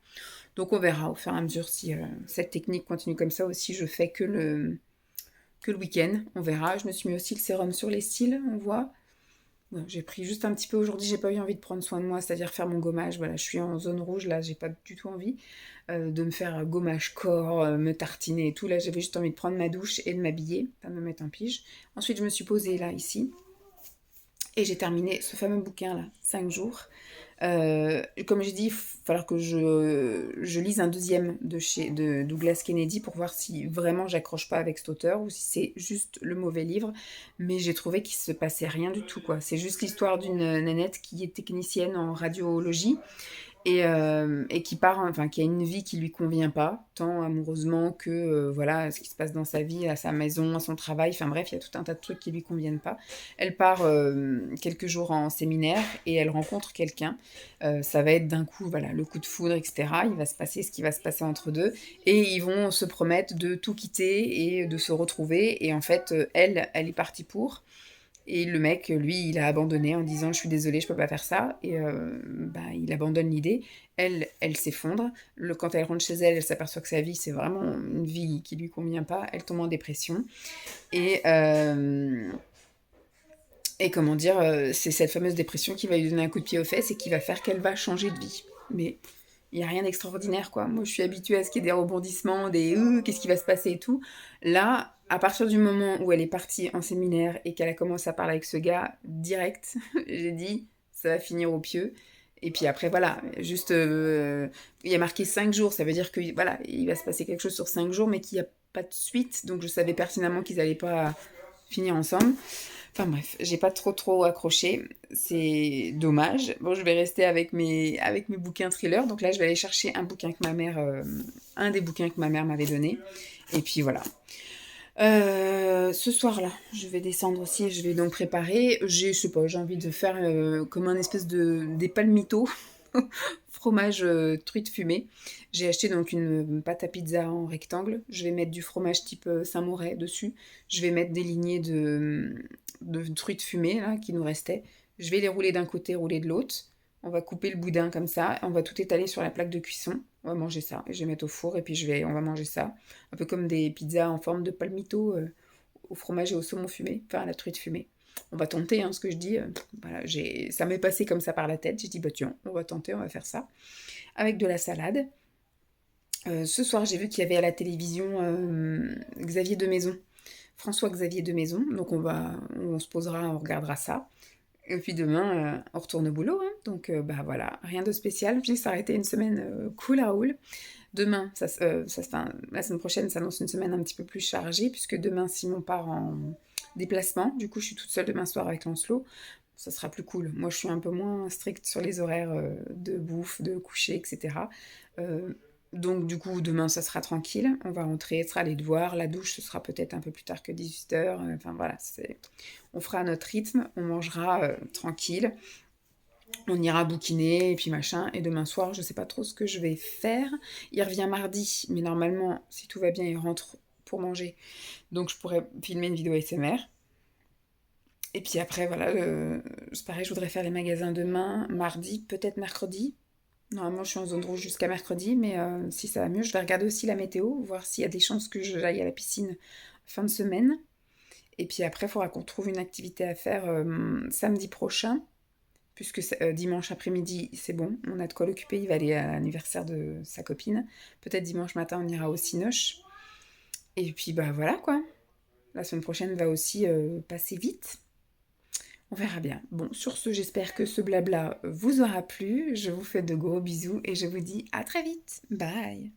Donc on verra au fur et à mesure si cette technique continue comme ça aussi, je fais que le week-end, on verra. Je me suis mis aussi le sérum sur les cils, on voit. Ouais, j'ai pris juste un petit peu aujourd'hui, j'ai pas eu envie de prendre soin de moi, c'est-à-dire faire mon gommage. Voilà, je suis en zone rouge, là, j'ai pas du tout envie de me faire gommage corps, me tartiner et tout. Là, j'avais juste envie de prendre ma douche et de m'habiller, pas de me mettre en pige. Ensuite, je me suis posée là, ici, et j'ai terminé ce fameux bouquin là, 5 jours. Comme j'ai dit, il va falloir que je lise un deuxième de Douglas Kennedy pour voir si vraiment j'accroche pas avec cet auteur ou si c'est juste le mauvais livre. Mais j'ai trouvé qu'il se passait rien du tout, quoi. C'est juste l'histoire d'une nénette qui est technicienne en radiologie et qui part, enfin, qui a une vie qui lui convient pas, tant amoureusement que voilà, ce qui se passe dans sa vie, à sa maison, à son travail, enfin bref, il y a tout un tas de trucs qui lui conviennent pas. Elle part quelques jours en séminaire et elle rencontre quelqu'un. Ça va être d'un coup, voilà, le coup de foudre, etc. Il va se passer ce qui va se passer entre deux et ils vont se promettre de tout quitter et de se retrouver. Et en fait, elle est partie pour. Et le mec, lui, il a abandonné en disant je suis désolée, je peux pas faire ça. Et il abandonne l'idée. Elle s'effondre. Quand elle rentre chez elle, elle s'aperçoit que sa vie, c'est vraiment une vie qui lui convient pas. Elle tombe en dépression. Et, et comment dire, c'est cette fameuse dépression qui va lui donner un coup de pied aux fesses et qui va faire qu'elle va changer de vie. Mais il n'y a rien d'extraordinaire, quoi. Moi, je suis habituée à ce qu'il y ait des rebondissements, des qu'est-ce qui va se passer et tout. Là, à partir du moment où elle est partie en séminaire et qu'elle a commencé à parler avec ce gars, direct, j'ai dit, ça va finir au pieu. Et puis après, voilà, juste, il y a marqué 5 jours, ça veut dire que, voilà, il va se passer quelque chose sur 5 jours, mais qu'il n'y a pas de suite. Donc, je savais pertinemment qu'ils n'allaient pas finir ensemble. Enfin bref, j'ai pas trop accroché, c'est dommage. Bon, je vais rester avec mes bouquins thrillers. Donc là, je vais aller chercher un bouquin que un des bouquins que ma mère m'avait donné. Et puis voilà. Ce soir-là, je vais descendre aussi, je vais donc préparer. Je sais pas, j'ai envie de faire comme un espèce des palmitos, fromage truite fumée. J'ai acheté donc une pâte à pizza en rectangle. Je vais mettre du fromage type Saint-Moré dessus. Je vais mettre des lignées de truite fumée là, qui nous restaient. Je vais les rouler d'un côté, rouler de l'autre. On va couper le boudin comme ça. On va tout étaler sur la plaque de cuisson. On va manger ça. Et je vais mettre au four et puis on va manger ça. Un peu comme des pizzas en forme de palmito au fromage et au saumon fumé. Enfin, à la truite fumée. On va tenter, hein, ce que je dis. Voilà, ça m'est passé comme ça par la tête. J'ai dit, bah tiens, on va tenter, on va faire ça. Avec de la salade. Ce soir, j'ai vu qu'il y avait à la télévision Xavier de Maison. François-Xavier de Maison. Donc on se posera, on regardera ça. Et puis demain, on retourne au boulot. Hein. Donc voilà, rien de spécial. Je dis que ça aurait été une semaine cool à roule. Demain, la semaine prochaine s'annonce une semaine un petit peu plus chargée, puisque demain, Simon part en déplacement. Du coup, je suis toute seule demain soir avec Lancelot. Ça sera plus cool. Moi, je suis un peu moins stricte sur les horaires de bouffe, de coucher, etc. Donc du coup, demain, ça sera tranquille. On va rentrer, ce sera les devoirs. La douche, ce sera peut-être un peu plus tard que 18h. Enfin voilà, on fera notre rythme, on mangera tranquille. On ira bouquiner et puis machin. Et demain soir, je sais pas trop ce que je vais faire. Il revient mardi, mais normalement, si tout va bien, il rentre pour manger. Donc je pourrais filmer une vidéo ASMR. Et puis après, voilà, c'est pareil, je voudrais faire les magasins demain, mardi, peut-être mercredi. Normalement, je suis en zone rouge jusqu'à mercredi, mais si ça va mieux, je vais regarder aussi la météo, voir s'il y a des chances que j'aille à la piscine fin de semaine. Et puis après, il faudra qu'on trouve une activité à faire samedi prochain, puisque dimanche après-midi, c'est bon, on a de quoi l'occuper, il va aller à l'anniversaire de sa copine. Peut-être dimanche matin, on ira au Cinoche. Et puis, bah voilà, quoi. La semaine prochaine va aussi passer vite. On verra bien. Bon, sur ce, j'espère que ce blabla vous aura plu. Je vous fais de gros bisous et je vous dis à très vite. Bye!